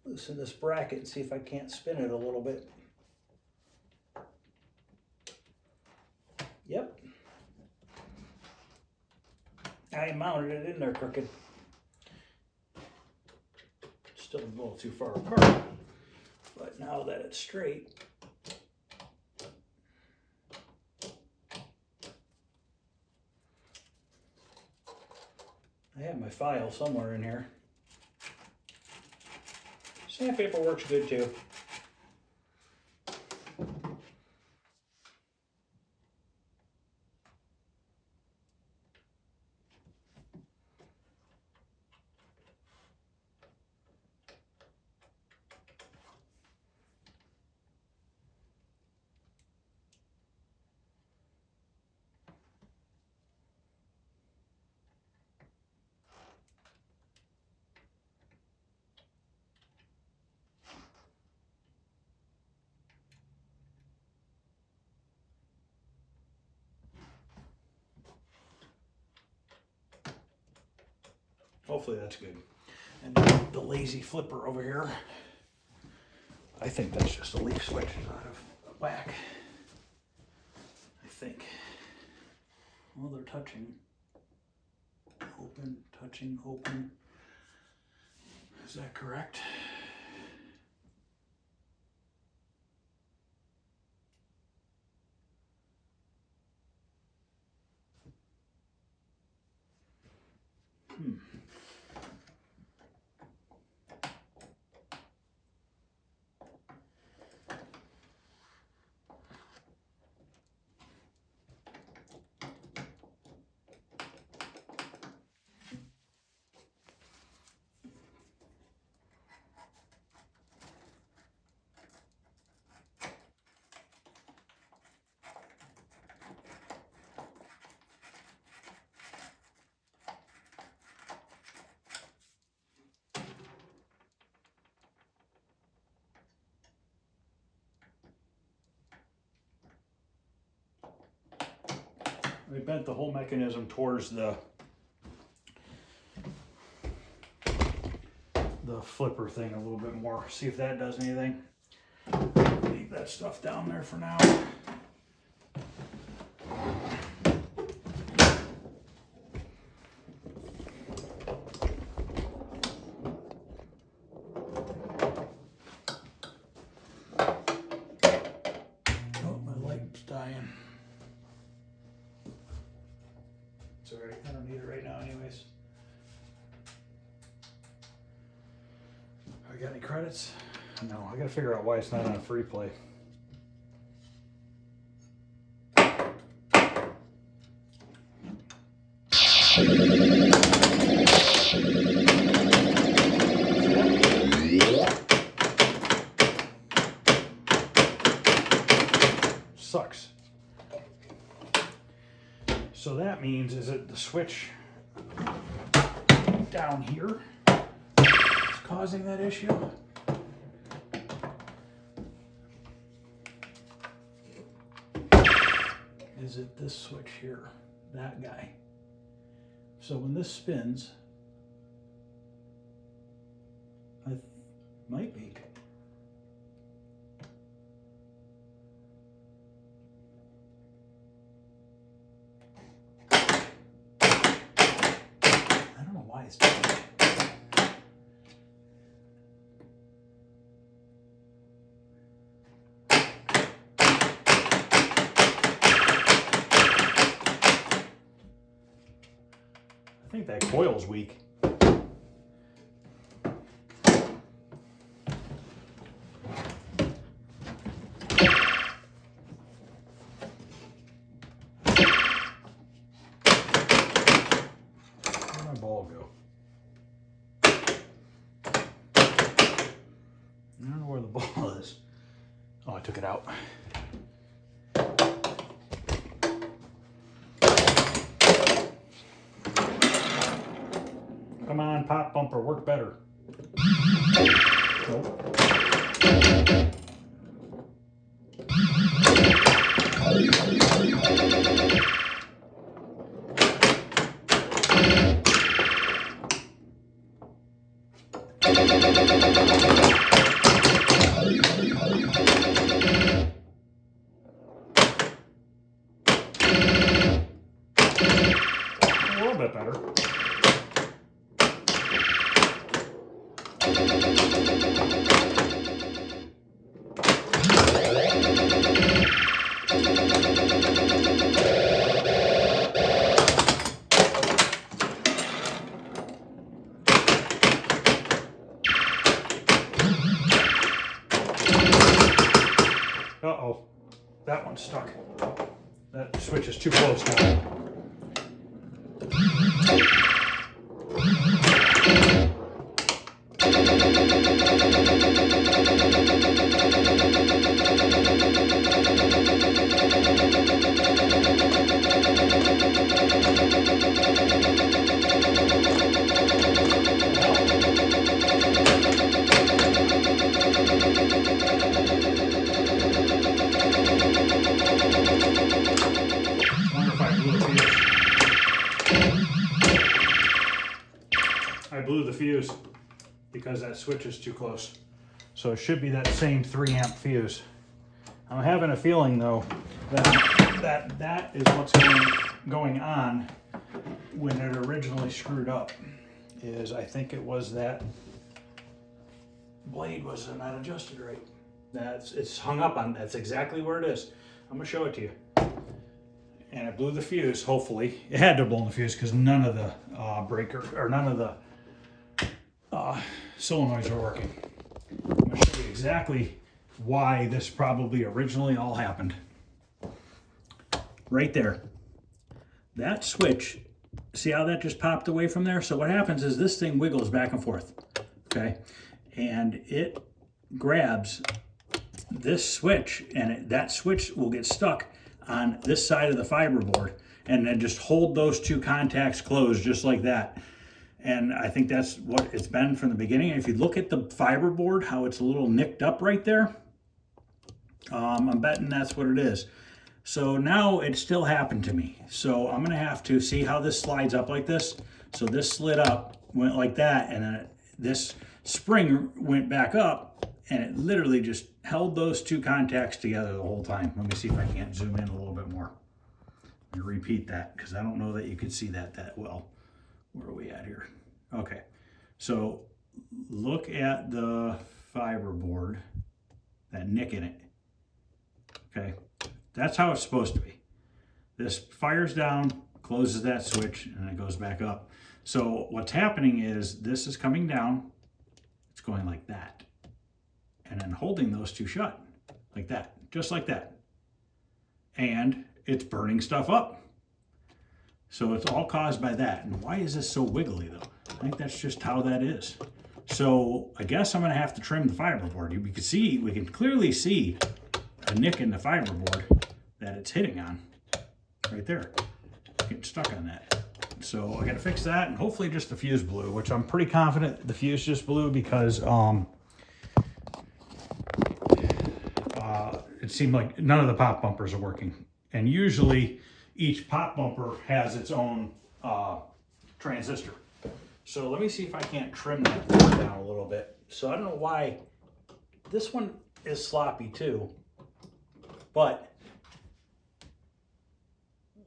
Loosen this bracket and see if I can't spin it a little bit. Yep. I mounted it in there crooked. Still a little too far apart, but now that it's straight, I have my file somewhere in here. Sandpaper works good too. Hopefully that's good. And then the lazy flipper over here. I think that's just a leaf switch out of whack. I think. Well, they're touching. Open, touching, open. Is that correct? We bent the whole mechanism towards the flipper thing a little bit more. See if that does anything. Leave that stuff down there for now. Oh, my light's dying. It's alright, I don't need it right now anyways. I got any credits? No, I gotta figure out why it's not on free play. Sucks. So that means, is it the switch down here that's causing that issue? Is it this switch here, that guy? So when this spins, might be. I don't know why it's doing that. I think that coil's weak. Where'd my ball go? I don't know where the ball is. Oh, I took it out. Come on, pop bumper, work better. Nope. A little bit better. Uh-oh, that one's stuck. That switch is too close now. Wonder if I blew a fuse. fuse because that switch is too close. So it should be that same 3 amp fuse. I'm having a feeling though that is what's going on when it originally screwed up. I think it was that blade was not adjusted right. It's hung up on. That's exactly where it is. I'm gonna show it to you. And it blew the fuse. Hopefully, it had to blow the fuse because none of the none of the solenoids are working. I'm gonna show you exactly why this probably originally all happened. Right there, that switch. See how that just popped away from there? So what happens is this thing wiggles back and forth, okay? And it grabs this switch, and that switch will get stuck on this side of the fiber board, and then just hold those two contacts closed just like that. And I think that's what it's been from the beginning. And if you look at the fiber board, how it's a little nicked up right there, I'm betting that's what it is. So now it still happened to me. So I'm gonna have to see how this slides up like this. So this slid up, went like that, and then this spring went back up, and it literally just held those two contacts together the whole time. Let me see if I can't zoom in a little bit more. Let me repeat that because I don't know that you could see that well. Where are we at here? Okay, so look at the fiber board, that nick in it. Okay, that's how it's supposed to be. This fires down, closes that switch, and it goes back up. So what's happening is this is coming down, it's going like that, and then holding those two shut, like that, just like that. And it's burning stuff up. So it's all caused by that. And why is this so wiggly though? I think that's just how that is. So I guess I'm gonna have to trim the fiber board. We can clearly see a nick in the fiber board that it's hitting on, right there. Getting stuck on that. So I gotta fix that, and hopefully just the fuse blew, which I'm pretty confident the fuse just blew because it seemed like none of the pop bumpers are working. And usually each pop bumper has its own transistor. So let me see if I can't trim that board down a little bit. So I don't know why this one is sloppy too, but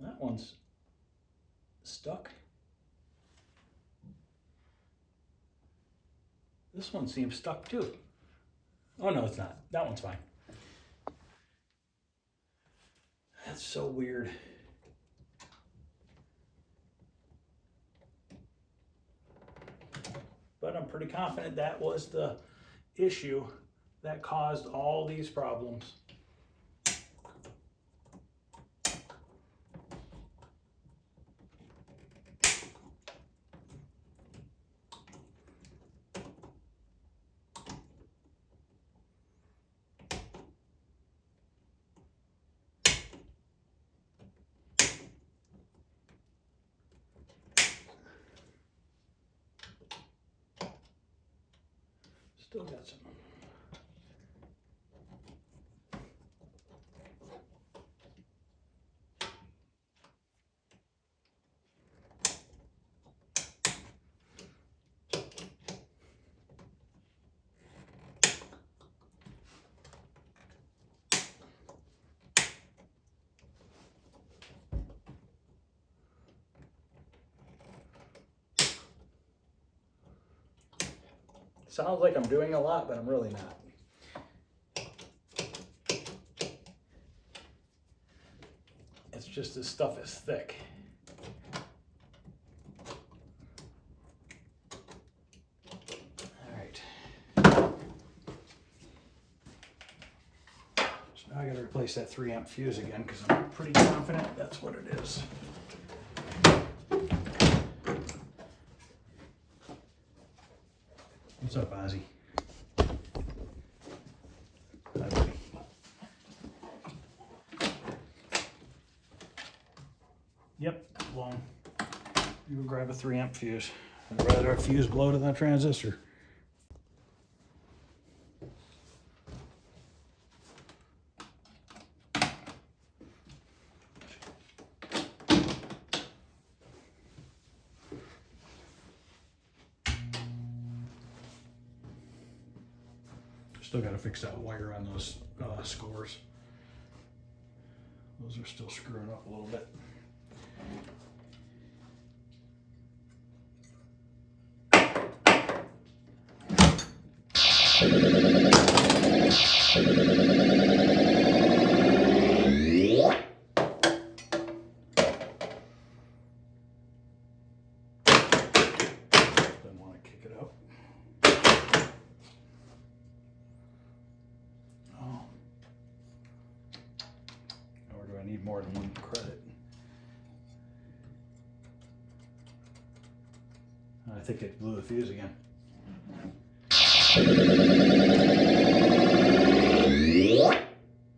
that one's stuck. This one seems stuck too. Oh no, it's not. That one's fine. That's so weird. But I'm pretty confident that was the issue that caused all these problems. Still got some. Sounds like I'm doing a lot, but I'm really not. It's just this stuff is thick. All right. So now I gotta replace that 3 amp fuse again because I'm pretty confident that's what it is. What's up, Ozzy? Hi, buddy. Yep, blown. You would grab a 3 amp fuse. I'd rather a fuse blow to that transistor. Still got to fix that wire on those scores. Those are still screwing up a little bit. Don't want to kick it up. Oh. Or do I need more than one credit? I think it blew the fuse again.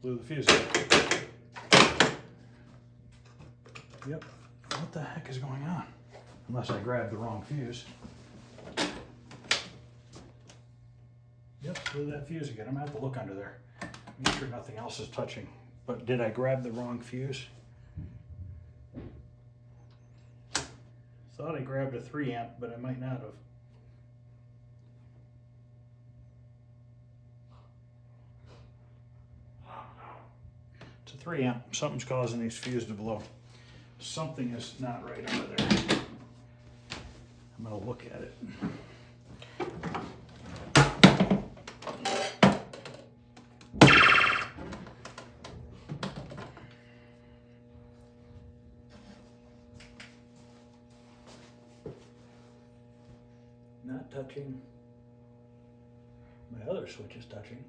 Blew the fuse again. Yep. What the heck is going on? Unless I grabbed the wrong fuse. Yep, blew that fuse again. I'm gonna have to look under there. Make sure nothing else is touching. But did I grab the wrong fuse? Thought I grabbed a 3 amp, but I might not have. It's a 3 amp. Something's causing these fuses to blow. Something is not right over there. I'm gonna look at it. Not touching. My other switch is touching.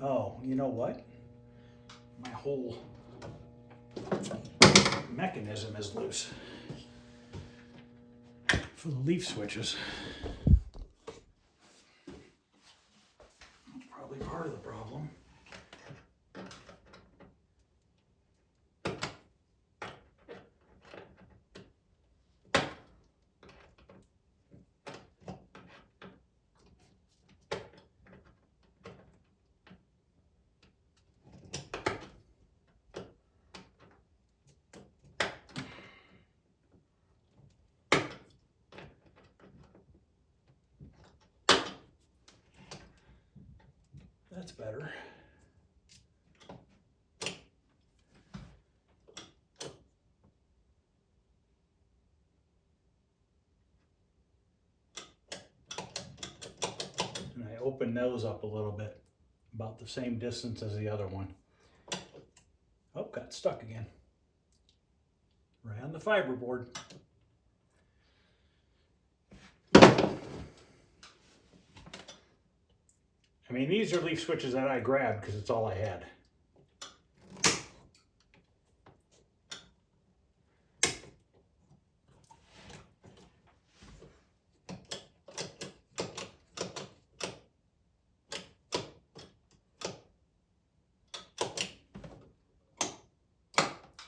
Oh, you know what? My whole mechanism is loose for the leaf switches. That's probably part of the problem. That's better. And I open those up a little bit, about the same distance as the other one. Oh, got stuck again. Right on the fiber board. I mean, these are leaf switches that I grabbed because it's all I had.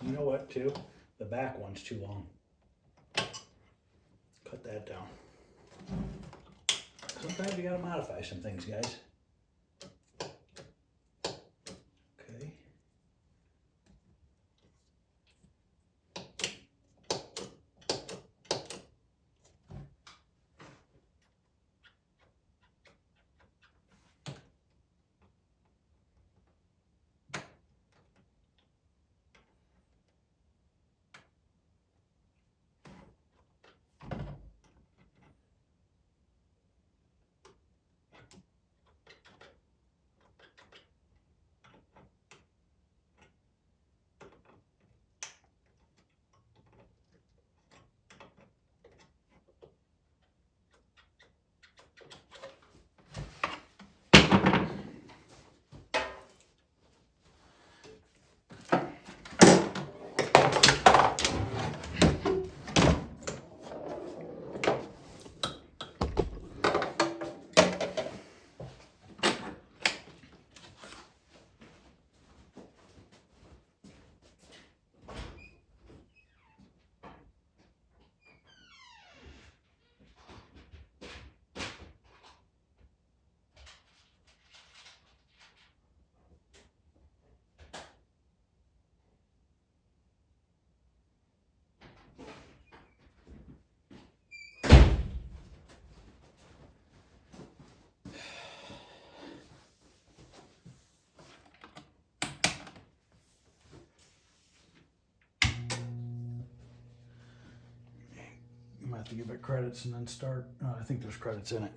You know what, too? The back one's too long. Cut that down. Sometimes you gotta modify some things, guys. Okay. have to give it credits and then start. I think there's credits in it.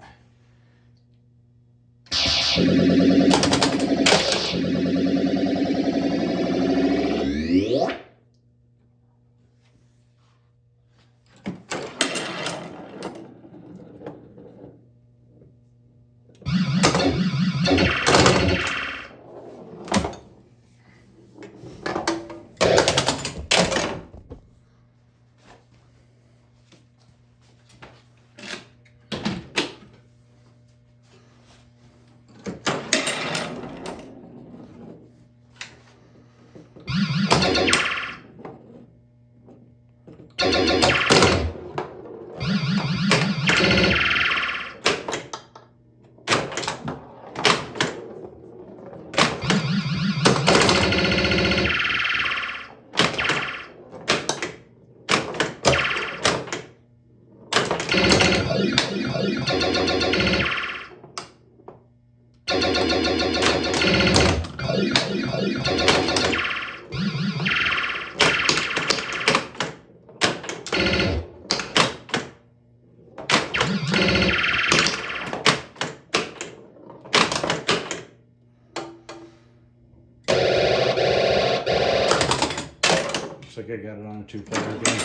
Looks like I got it on a 2-player game.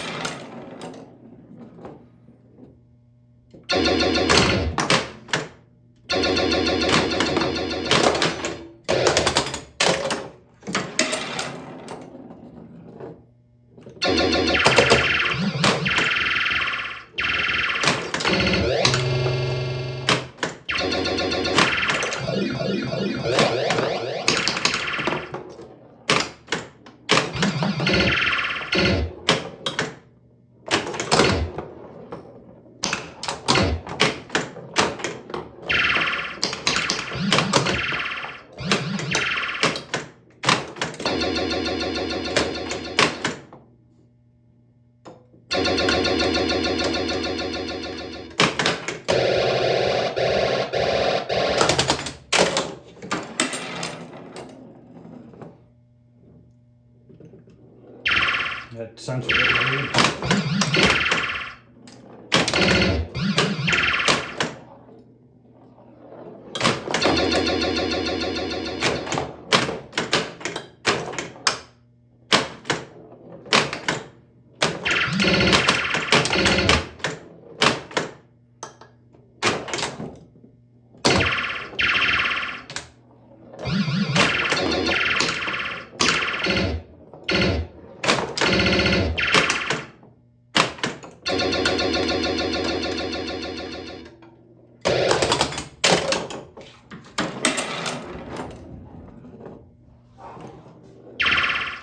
That sensor that read.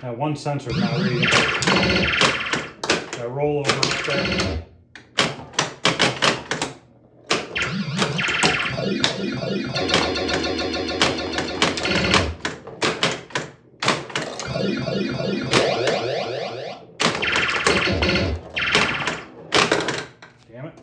That one sensor's not reading. That rollover up there. Damn it.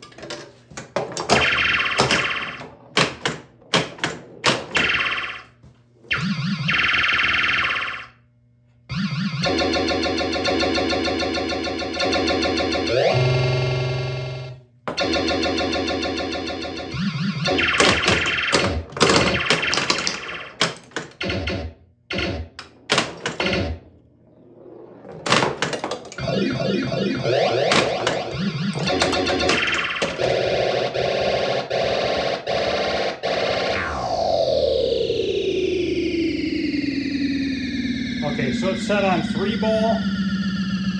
Okay, so it's set on 3-ball,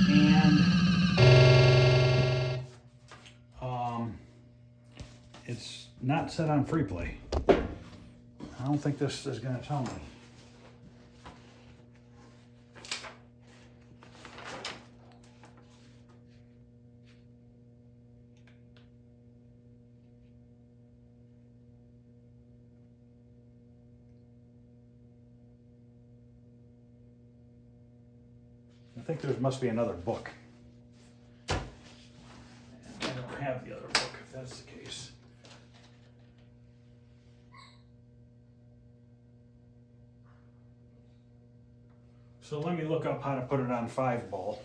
and it's not set on free play. I don't think this is going to tell me. I think there must be another book. I don't have the other book if that's the case. So let me look up how to put it on 5-ball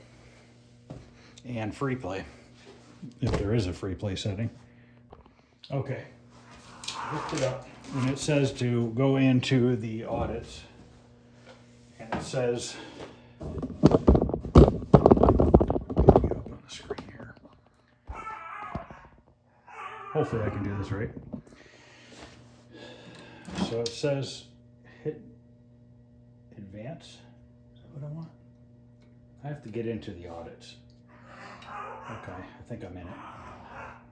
and free play. if there is a free play setting. Okay, looked it up, and it says to go into the audits, and it says, get up on the screen here. Hopefully I can do this right. So it says hit advance. Is that what I want? I have to get into the audits. Okay, I think I'm in it.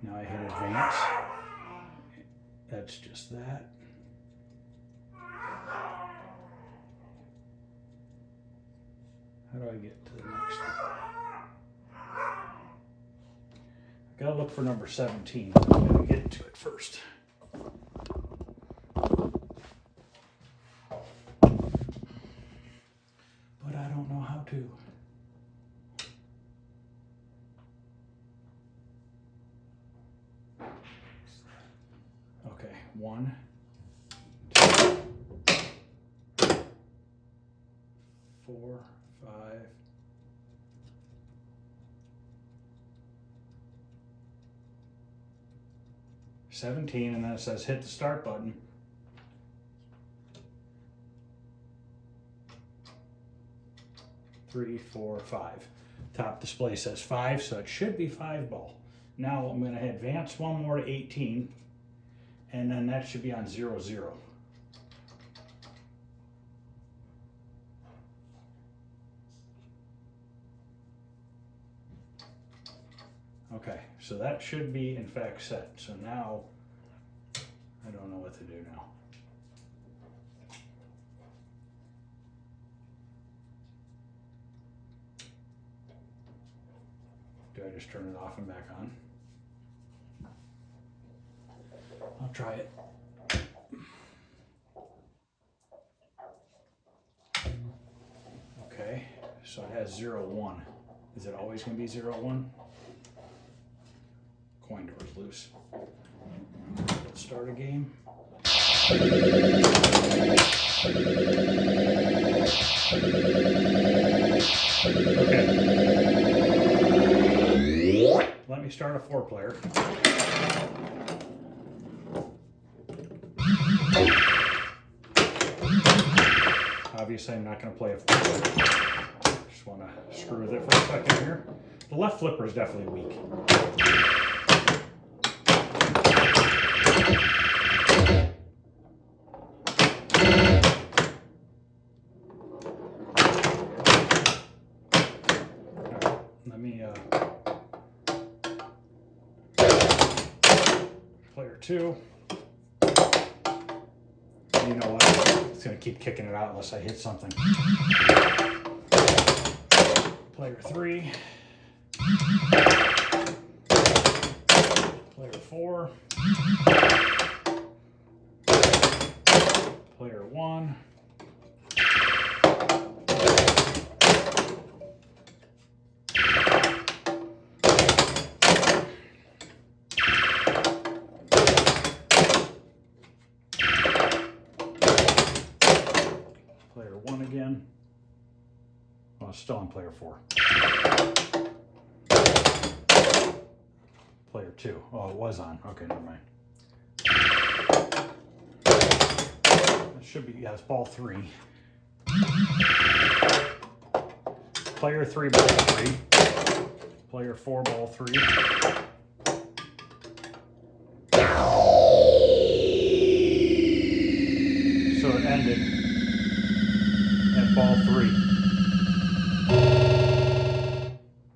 Now I hit advance. That's just that. How do I get to the next one? I gotta look for number 17. I gotta get to it first. But I don't know how to. Okay, 1, 2, 4, 5. $17, and then it says hit the start button. Three, 4, 5. Top display says 5, so it should be 5 ball. Now I'm going to advance one more to 18, and then that should be on 0, 0. Okay, so that should be in fact set. So now I don't know what to do now. Do I just turn it off and back on? I'll try it. Okay, so it has 0, 1. Is it always going to be 0, 1? Coin door's loose. Let's start a game. Okay. Let me start a 4-player. Obviously, I'm not going to play a 4-player. Just want to screw with it for a second here. The left flipper is definitely weak. Let me player 2. You know what? It's going to keep kicking it out unless I hit something. Player 3. Player 4. Player 1. Player 1 again. Oh, it's still on player 4. Player 2. Oh, it was on. Okay, never mind. It should be, yeah, it's ball 3. Player 3, ball 3. Player 4, ball 3. So it ended at ball 3.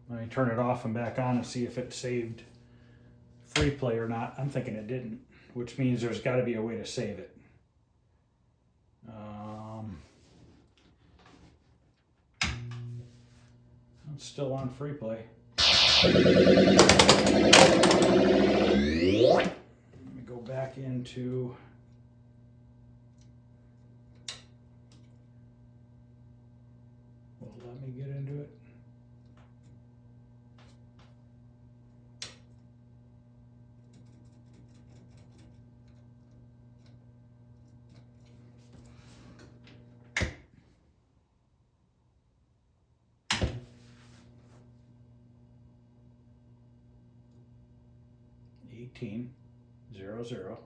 Let me turn it off and back on and see if it saved free play or not. I'm thinking it didn't, which means there's got to be a way to save it. It's still on free play. Let me go back into let me get into it. 1800.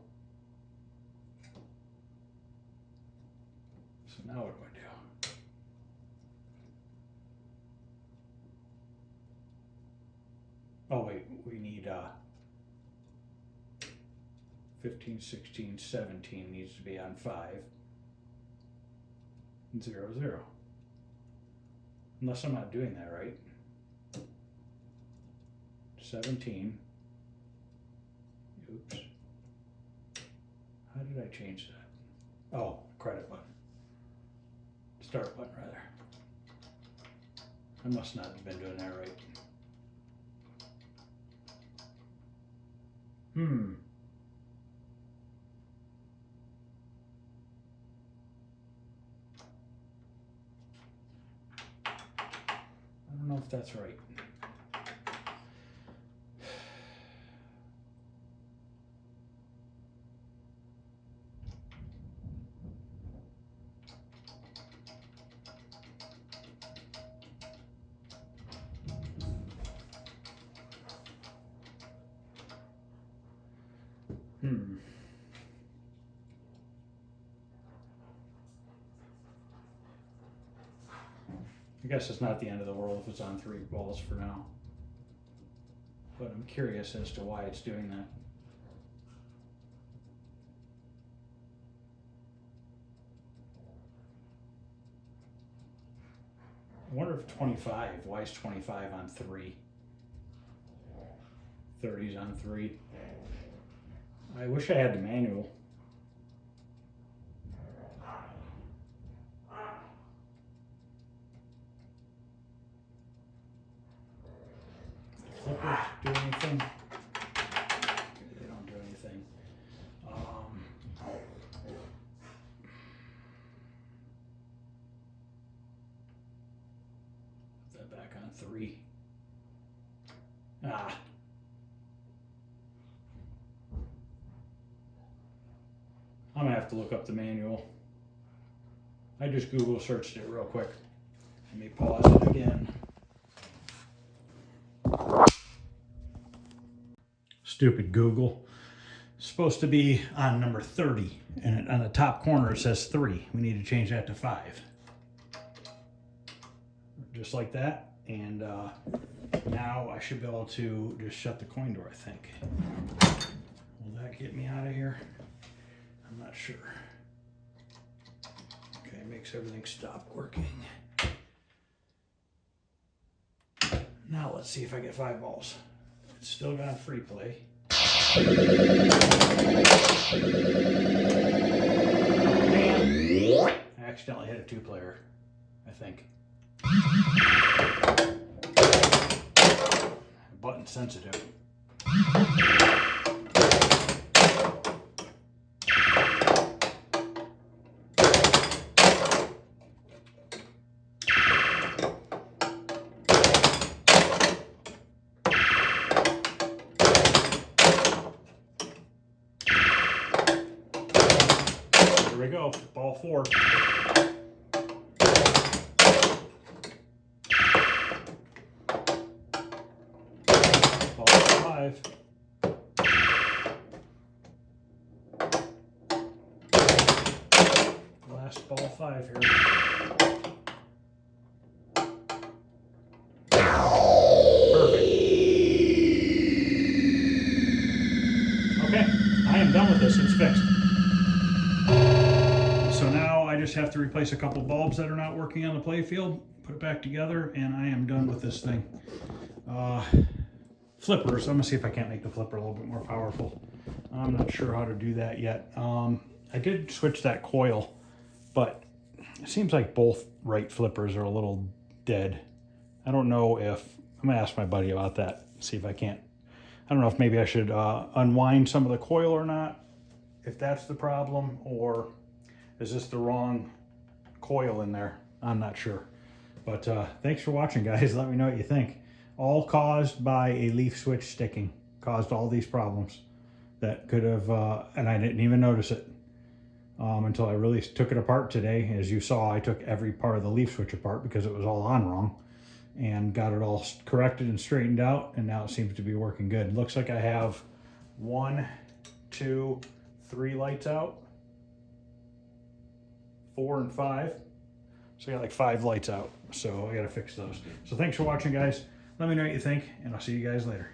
So now what do I do? Oh wait, we need 15, 16, 17 needs to be on 5. 0, 0. Unless I'm not doing that right. 17. Oops. How did I change that? Oh, credit button. Start button, rather. I must not have been doing that right. I don't know if that's right. I guess it's not the end of the world if it's on 3 balls for now. But I'm curious as to why it's doing that. I wonder if 25, why is 25 on 3? 30's on 3. I wish I had the manual. Flippers do anything? They don't do anything. Put that back on 3. I'm gonna have to look up the manual. I just Google searched it real quick. Let me pause it again. Stupid Google. It's supposed to be on number 30, and on the top corner it says 3. We need to change that to 5. Just like that, and now I should be able to just shut the coin door, I think. Will that get me out of here? I'm not sure. Okay, makes everything stop working. Now let's see if I get 5 balls. It's still got free play. Man, I accidentally hit a 2-player, I think. Button sensitive. Here we go, ball 4. Ball 5. Last ball 5 here. Perfect. Okay, I am done with this. It's fixed. So now I just have to replace a couple bulbs that are not working on the play field, put it back together, and I am done with this thing. Flippers, I'm gonna see if I can't make the flipper a little bit more powerful. I'm not sure how to do that yet. I did switch that coil, but it seems like both right flippers are a little dead. I don't know if, I'm gonna ask my buddy about that, see if I can't. I don't know if maybe I should unwind some of the coil or not, if that's the problem, or is this the wrong coil in there? I'm not sure. But thanks for watching, guys. Let me know what you think. All caused by a leaf switch sticking. Caused all these problems that could have, and I didn't even notice it until I really took it apart today. As you saw, I took every part of the leaf switch apart because it was all on wrong, and got it all corrected and straightened out, and now it seems to be working good. Looks like I have 1, 2, 3 lights out. 4 and 5. So I got like 5 lights out. So I got to fix those. So thanks for watching, guys. Let me know what you think, and I'll see you guys later.